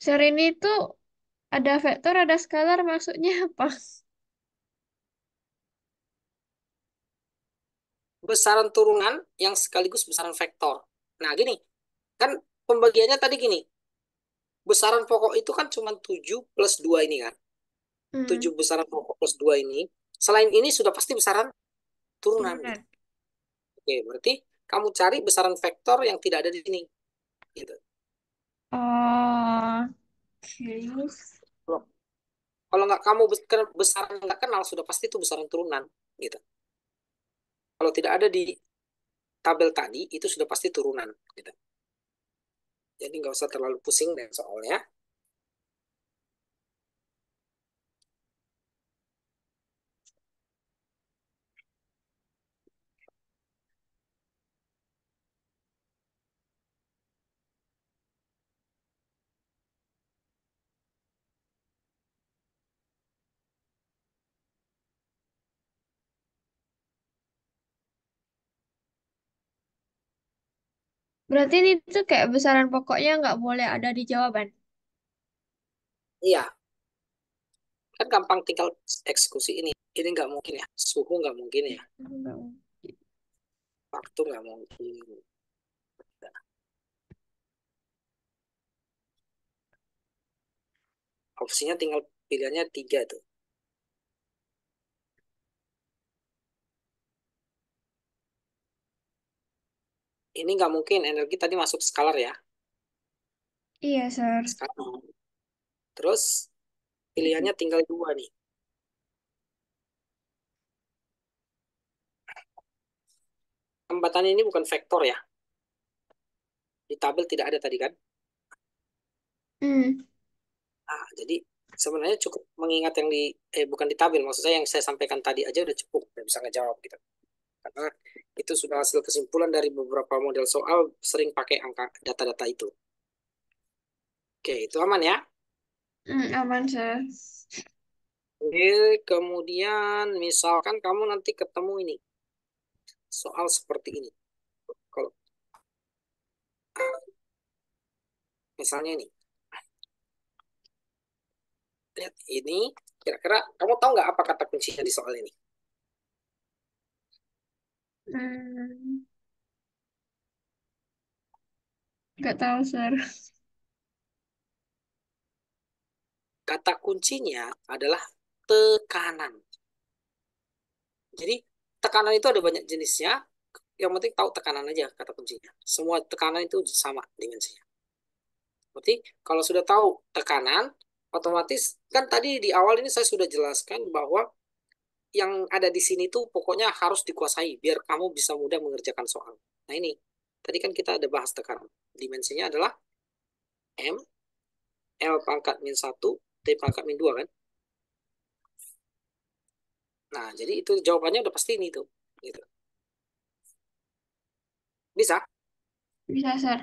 Sir ini tuh ada vektor, ada skalar, maksudnya apa? Besaran turunan yang sekaligus besaran vektor. Nah, gini. Kan pembagiannya tadi gini. Besaran pokok itu kan cuma 7 plus 2 ini kan. Hmm. 7 besaran pokok plus 2 ini. Selain ini sudah pasti besaran turunan gitu. Turunan. Oke, berarti kamu cari besaran vektor yang tidak ada di sini. Gitu. Oh, oke. Kalau kalau nggak kamu besaran nggak kenal, sudah pasti itu besaran turunan. Gitu. Kalau tidak ada di tabel tadi, itu sudah pasti turunan. Gitu. Jadi nggak usah terlalu pusing deh soalnya. Berarti ini tuh kayak besaran pokoknya nggak boleh ada di jawaban. Iya, kan gampang tinggal eksekusi ini. Ini nggak mungkin ya. Suhu nggak mungkin ya. Nggak mungkin. Waktu nggak mungkin. Opsinya tinggal pilihannya 3 tuh. Ini nggak mungkin energi tadi masuk skalar ya. Iya, Sir. Sekarang. Terus pilihannya tinggal 2 nih. Hambatan ini bukan vektor ya. Di tabel tidak ada tadi kan. Hmm. Nah, jadi sebenarnya cukup mengingat yang bukan di tabel, maksud saya yang saya sampaikan tadi aja udah cukup, udah bisa ngejawab gitu. Karena itu sudah hasil kesimpulan dari beberapa model soal sering pakai angka data-data itu. Oke, itu aman ya. Aman, Sir. Oke, kemudian misalkan kamu nanti ketemu ini soal seperti ini. Kalau misalnya ini, lihat ini, kira-kira kamu tahu nggak apa kata kuncinya di soal ini? Hmm. Nggak tahu, Sir. Kata kuncinya adalah tekanan. Jadi tekanan itu ada banyak jenisnya. Yang penting tahu tekanan aja kata kuncinya. Semua tekanan itu sama dimensinya. Berarti kalau sudah tahu tekanan, otomatis kan tadi di awal ini saya sudah jelaskan bahwa yang ada di sini tuh pokoknya harus dikuasai biar kamu bisa mudah mengerjakan soal. Nah ini, tadi kan kita ada bahas tekanan. Dimensinya adalah M, L pangkat min 1, T pangkat min 2 kan. Nah jadi itu jawabannya udah pasti ini tuh. Gitu. Bisa? Bisa, Sir.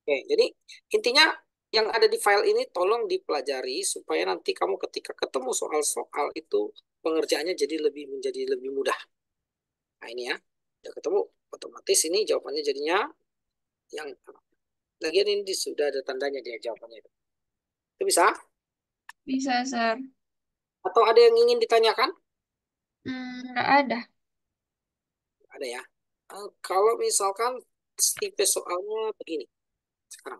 Oke, jadi intinya yang ada di file ini tolong dipelajari supaya nanti kamu ketika ketemu soal-soal itu pengerjaannya menjadi lebih mudah. Nah ini ya, udah ketemu otomatis ini jawabannya jadinya yang lagian ini sudah ada tandanya dia jawabannya itu. Itu bisa? Bisa, Sir. Atau ada yang ingin ditanyakan? Nggak ada. Ada ya. Kalau misalkan tipe soalnya begini sekarang.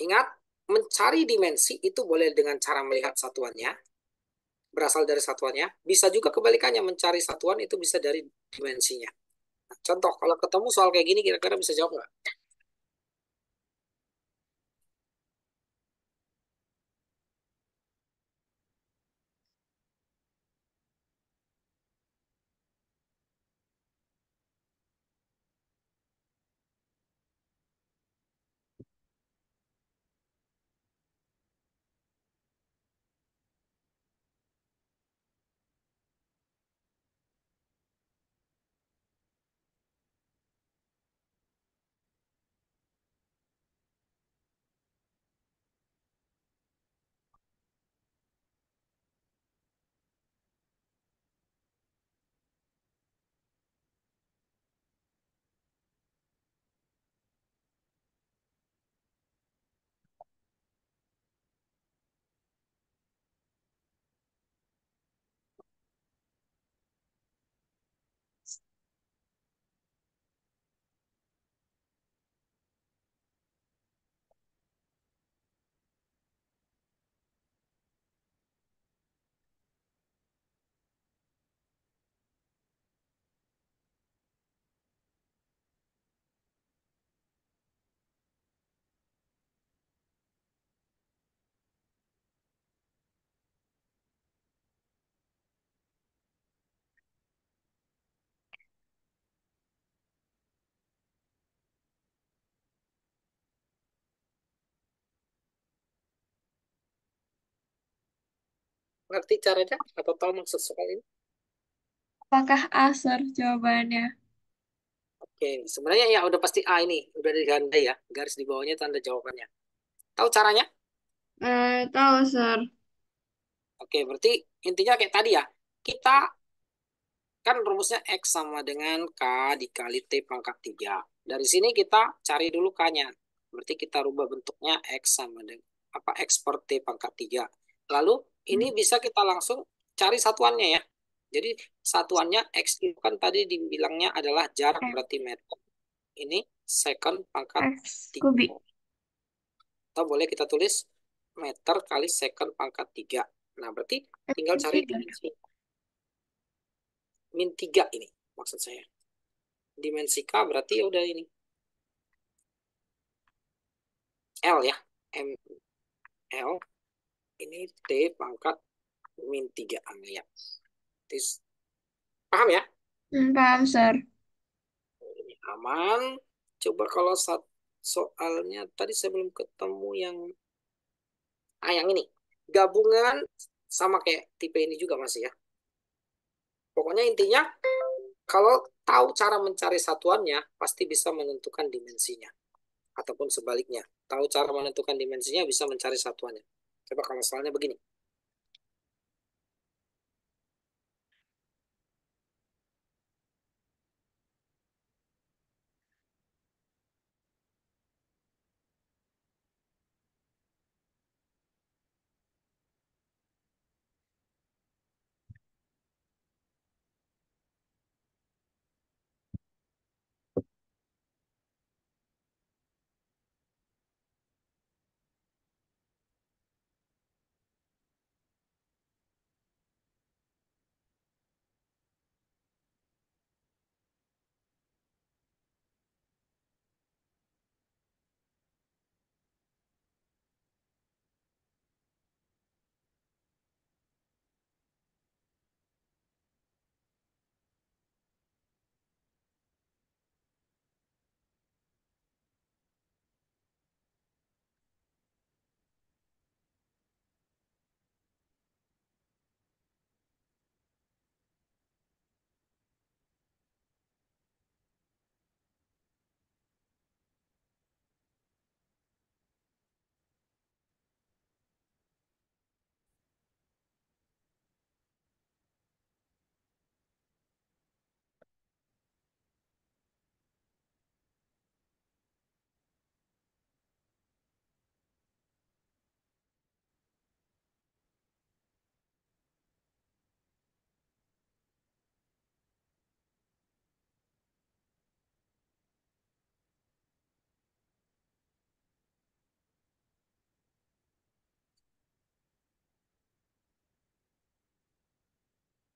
Ingat, mencari dimensi itu boleh dengan cara melihat satuannya, berasal dari satuannya. Bisa juga kebalikannya, mencari satuan itu bisa dari dimensinya. Nah, contoh, kalau ketemu soal kayak gini, kira-kira bisa jawab nggak? Ngerti caranya? Atau tahu maksud soal ini? Apakah A, Sir, jawabannya? Oke, sebenarnya ya udah pasti A ini. Udah diganda ya. Garis di bawahnya tanda jawabannya. Tahu caranya? Tahu, Sir. Oke, berarti intinya kayak tadi ya. Kita kan rumusnya X sama dengan K dikali T pangkat 3. Dari sini kita cari dulu K-nya. Berarti kita rubah bentuknya X sama dengan apa X per T pangkat 3. Lalu ini bisa kita langsung cari satuannya ya. Jadi satuannya X itu kan tadi dibilangnya adalah jarak, F berarti meter. Ini second pangkat X 3. kubik. Atau boleh kita tulis meter kali second pangkat 3. Nah, berarti tinggal cari Meter. dimensi min 3 ini maksud saya. Dimensi K berarti ya udah ini. L ya. ML ini T pangkat min 3 ya. Paham ya? Paham, Sir. Ini aman. Coba kalau soalnya tadi saya belum ketemu yang ini. Gabungan sama kayak tipe ini juga masih ya. Pokoknya intinya kalau tahu cara mencari satuannya, pasti bisa menentukan dimensinya. Ataupun sebaliknya. Tahu cara menentukan dimensinya, bisa mencari satuannya. Coba kalau soalnya begini.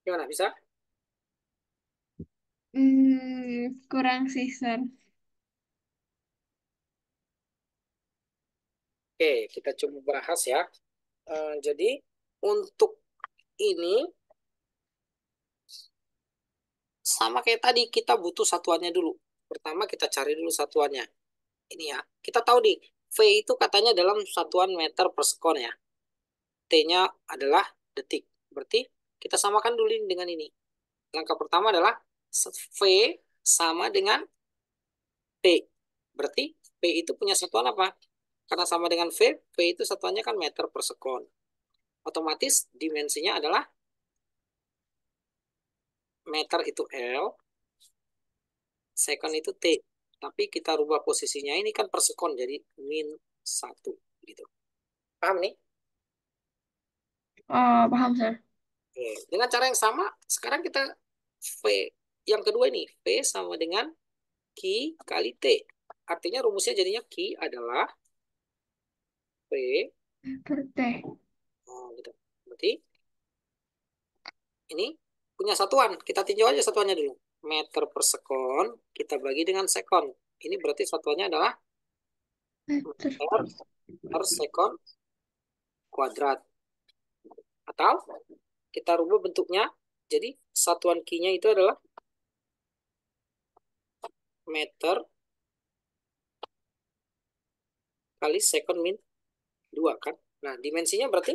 Gimana, bisa? Kurang sih, Sir. Oke, kita coba bahas ya. Jadi, untuk ini, sama kayak tadi, kita butuh satuannya dulu. Pertama, kita cari dulu satuannya. Ini ya, kita tahu di V itu katanya dalam satuan meter per sekon ya. T-nya adalah detik. Berarti kita samakan dulu ini dengan ini. Langkah pertama adalah V sama dengan P. Berarti P itu punya satuan apa? Karena sama dengan V itu satuannya kan meter per sekon. Otomatis dimensinya adalah meter itu L, second itu T. Tapi kita rubah posisinya ini kan per sekon, jadi min 1. Gitu. Paham nih? Oh, paham, Sir. Oke. Dengan cara yang sama, sekarang kita V yang kedua ini, V sama dengan Q kali T. Artinya rumusnya jadinya Q adalah V. Per T. Oh, gitu. Berarti ini punya satuan. Kita tinjau aja satuannya dulu. Meter per sekon, kita bagi dengan sekon. Ini berarti satuannya adalah Meter. meter per sekon kuadrat. Atau kita rubah bentuknya. Jadi satuan Q-nya itu adalah meter kali sekon min 2 kan. Nah, dimensinya berarti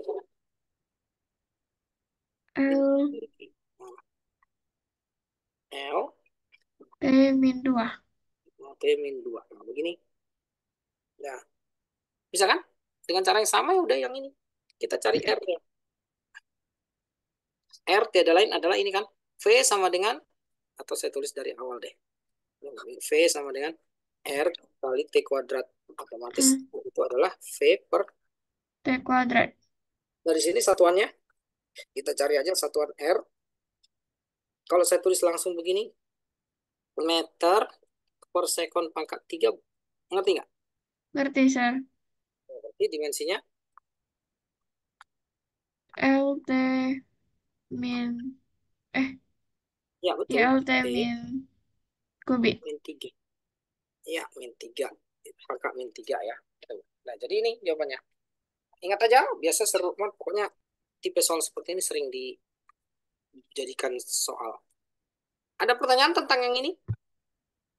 L. L T min 2. T min 2. Nah, begini. Nah, bisa kan? Dengan cara yang sama ya udah yang ini. Kita cari R. R tiada lain adalah ini kan. V sama dengan, atau saya tulis dari awal deh. V sama dengan R kali T kuadrat. Otomatis itu adalah V per, T kuadrat. dari sini satuannya. Kita cari aja satuan R. Kalau saya tulis langsung begini, meter per sekon pangkat 3, ngerti nggak? Ngerti, Sir. Berarti dimensinya, LT min, eh, ya ya betul, LT T min kubik. min 3. Ya, min 3. Pangkat min 3 ya. Nah, jadi ini jawabannya. Ingat aja, biasa seru, pokoknya tipe soal seperti ini sering dijadikan soal. Ada pertanyaan tentang yang ini?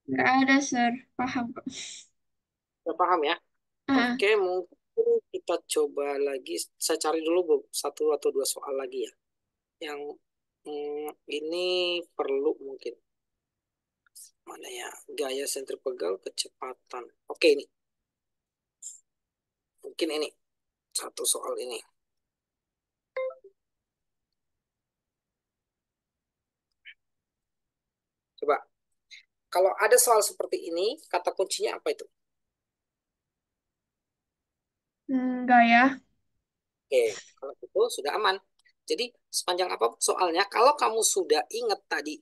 Nggak ada, Sir. Paham kok. Udah paham ya? Ah, Oke, mungkin kita coba lagi. Saya cari dulu satu atau dua soal lagi ya. Yang ini perlu mungkin. Mana ya? Gaya sentripegal, kecepatan. Oke, ini. Mungkin ini. Satu soal ini. Coba. Kalau ada soal seperti ini, kata kuncinya apa itu? enggak ya. Oke, kalau itu sudah aman. Jadi sepanjang apapun soalnya, kalau kamu sudah ingat tadi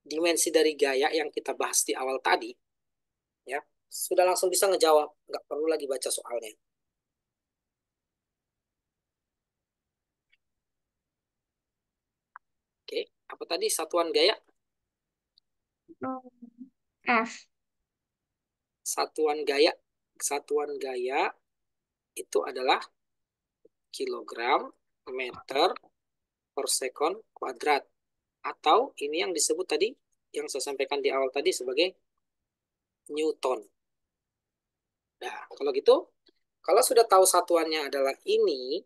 dimensi dari gaya yang kita bahas di awal tadi, ya sudah langsung bisa ngejawab, nggak perlu lagi baca soalnya. Oke, apa tadi satuan gaya? Oh, F. Satuan gaya itu adalah kilogram meter per sekon kuadrat, atau ini yang disebut tadi yang saya sampaikan di awal tadi sebagai Newton. Nah, kalau gitu, kalau sudah tahu satuannya adalah ini,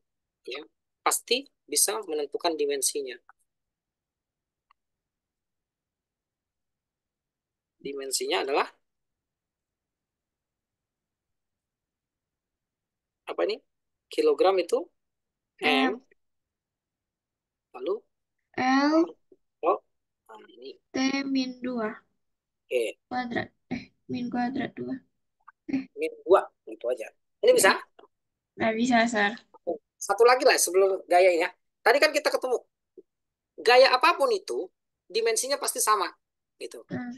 ya pasti bisa menentukan dimensinya. Dimensinya adalah apa ini? Kilogram itu M, F. lalu L. oh, nah ini T min 2 oke, kuadrat. Min kuadrat 2. ini dua, itu aja. Ini bisa. Ya. Nggak bisa, Sir. Satu lagi lah sebelum gaya ya. Tadi kan kita ketemu gaya apapun itu dimensinya pasti sama, gitu. Hmm.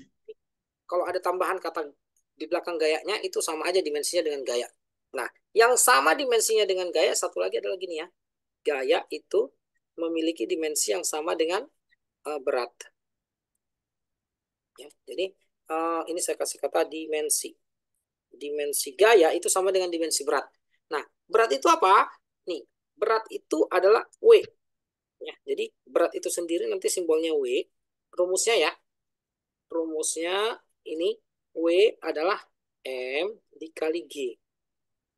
Kalau ada tambahan kata di belakang gayanya itu sama aja dimensinya dengan gaya. Nah, yang sama dimensinya dengan gaya satu lagi adalah gini ya. Gaya itu memiliki dimensi yang sama dengan berat. Ya, jadi ini saya kasih kata dimensi. Dimensi gaya itu sama dengan dimensi berat. Nah, berat itu apa? Nih, berat itu adalah W. Ya, jadi berat itu sendiri nanti simbolnya W. Rumusnya ya, rumusnya ini W adalah M dikali G.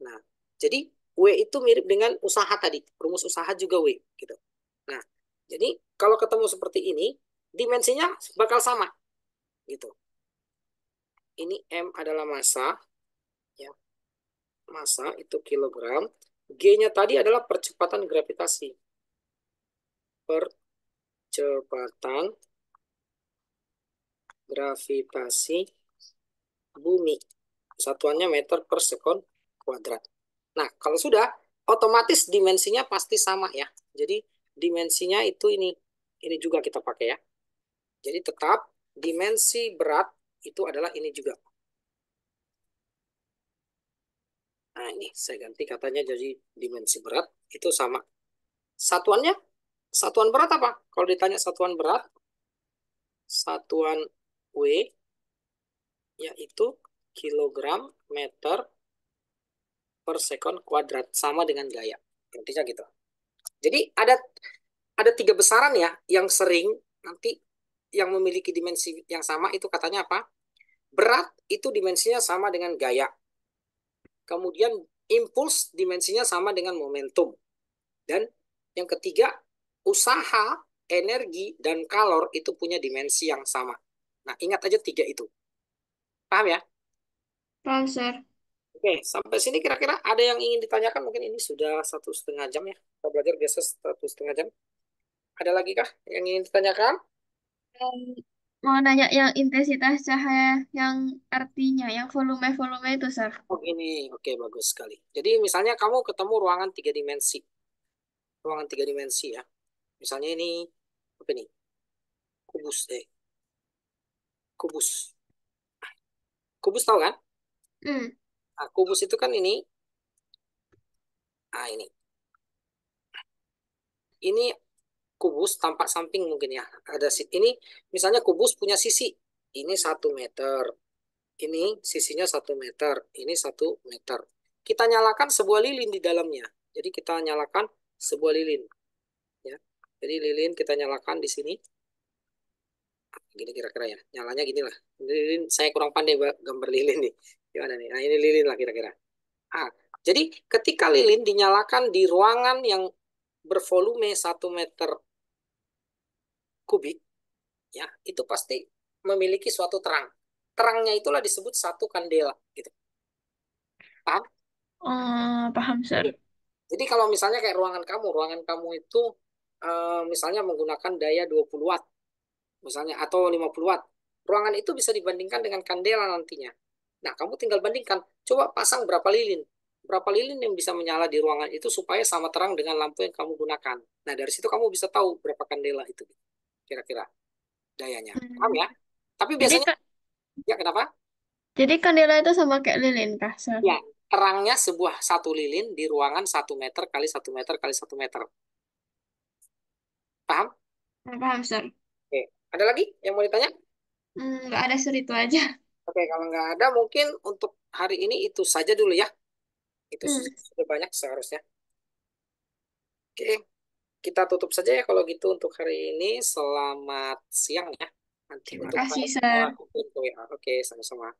Nah, jadi W itu mirip dengan usaha tadi. Rumus usaha juga W gitu. Nah, jadi kalau ketemu seperti ini, dimensinya bakal sama gitu. Ini M adalah massa, ya. Massa itu kilogram. G-nya tadi adalah percepatan gravitasi. Percepatan gravitasi bumi. Satuannya meter per sekon kuadrat. Nah, kalau sudah, otomatis dimensinya pasti sama ya. Jadi dimensinya itu ini. Ini juga kita pakai ya. Jadi tetap dimensi berat itu adalah ini juga. Nah, ini saya ganti katanya jadi dimensi berat itu sama. Satuannya, satuan berat apa? Kalau ditanya satuan berat, satuan W yaitu kilogram meter per sekon kuadrat sama dengan gaya. Intinya gitu. Jadi ada tiga besaran ya yang sering nanti yang memiliki dimensi yang sama itu katanya apa? Berat itu dimensinya sama dengan gaya. Kemudian impuls dimensinya sama dengan momentum. Dan yang ketiga, usaha, energi, dan kalor itu punya dimensi yang sama. Nah, ingat aja tiga itu. Paham ya? Paham, Sir. Oke, sampai sini kira-kira ada yang ingin ditanyakan? Mungkin ini sudah 1,5 jam ya. Kita belajar biasa 1,5 jam. Ada lagi kah yang ingin ditanyakan? Em, Mau nanya yang intensitas cahaya yang artinya, yang volume-volume itu, Sir. Oh ini, oke bagus sekali. Jadi misalnya kamu ketemu ruangan tiga dimensi. Ruangan tiga dimensi ya. Misalnya ini, apa ini? kubus. Kubus. Kubus tahu kan? Hmm. Nah, kubus itu kan ini. Ah, ini. Ini kubus tampak samping mungkin ya. Ini misalnya kubus punya sisi. Ini 1 meter. Ini sisinya 1 meter. Ini 1 meter. Kita nyalakan sebuah lilin di dalamnya. Jadi kita nyalakan sebuah lilin. Ya. Jadi lilin kita nyalakan di sini. Gini kira-kira ya. Nyalanya gini lah. Lilin, saya kurang pandai gambar lilin nih. Gimana nih? Nah ini lilin lah kira-kira. Ah, jadi ketika lilin dinyalakan di ruangan yang bervolume 1 meter kubik, ya itu pasti memiliki suatu terang. Terangnya itulah disebut satu kandela, gitu. Paham? Oh, paham, Jadi, Sir. jadi kalau misalnya kayak ruangan kamu itu misalnya menggunakan daya 20 watt, misalnya atau 50 watt. Ruangan itu bisa dibandingkan dengan kandela nantinya. Nah, kamu tinggal bandingkan, coba pasang berapa lilin. Berapa lilin yang bisa menyala di ruangan itu supaya sama terang dengan lampu yang kamu gunakan. Nah, dari situ kamu bisa tahu berapa kandela itu kira-kira dayanya. Paham Hmm. ya? Tapi Jadi biasanya, ya kenapa? jadi kandela itu sama kayak lilin kah, Sir? Ya, terangnya sebuah satu lilin di ruangan 1 meter kali 1 meter kali 1 meter. Paham? Nah, paham, Sir. Oke. Ada lagi yang mau ditanya? Nggak ada, Sir, itu aja. Oke, kalau nggak ada mungkin untuk hari ini itu saja dulu ya. Itu Hmm. sudah banyak seharusnya. Oke, kita tutup saja ya kalau gitu untuk hari ini. Selamat siang ya. Nanti Terima untuk kasih, hari mau Sir. aku kirim ke WA. Oke, sama-sama.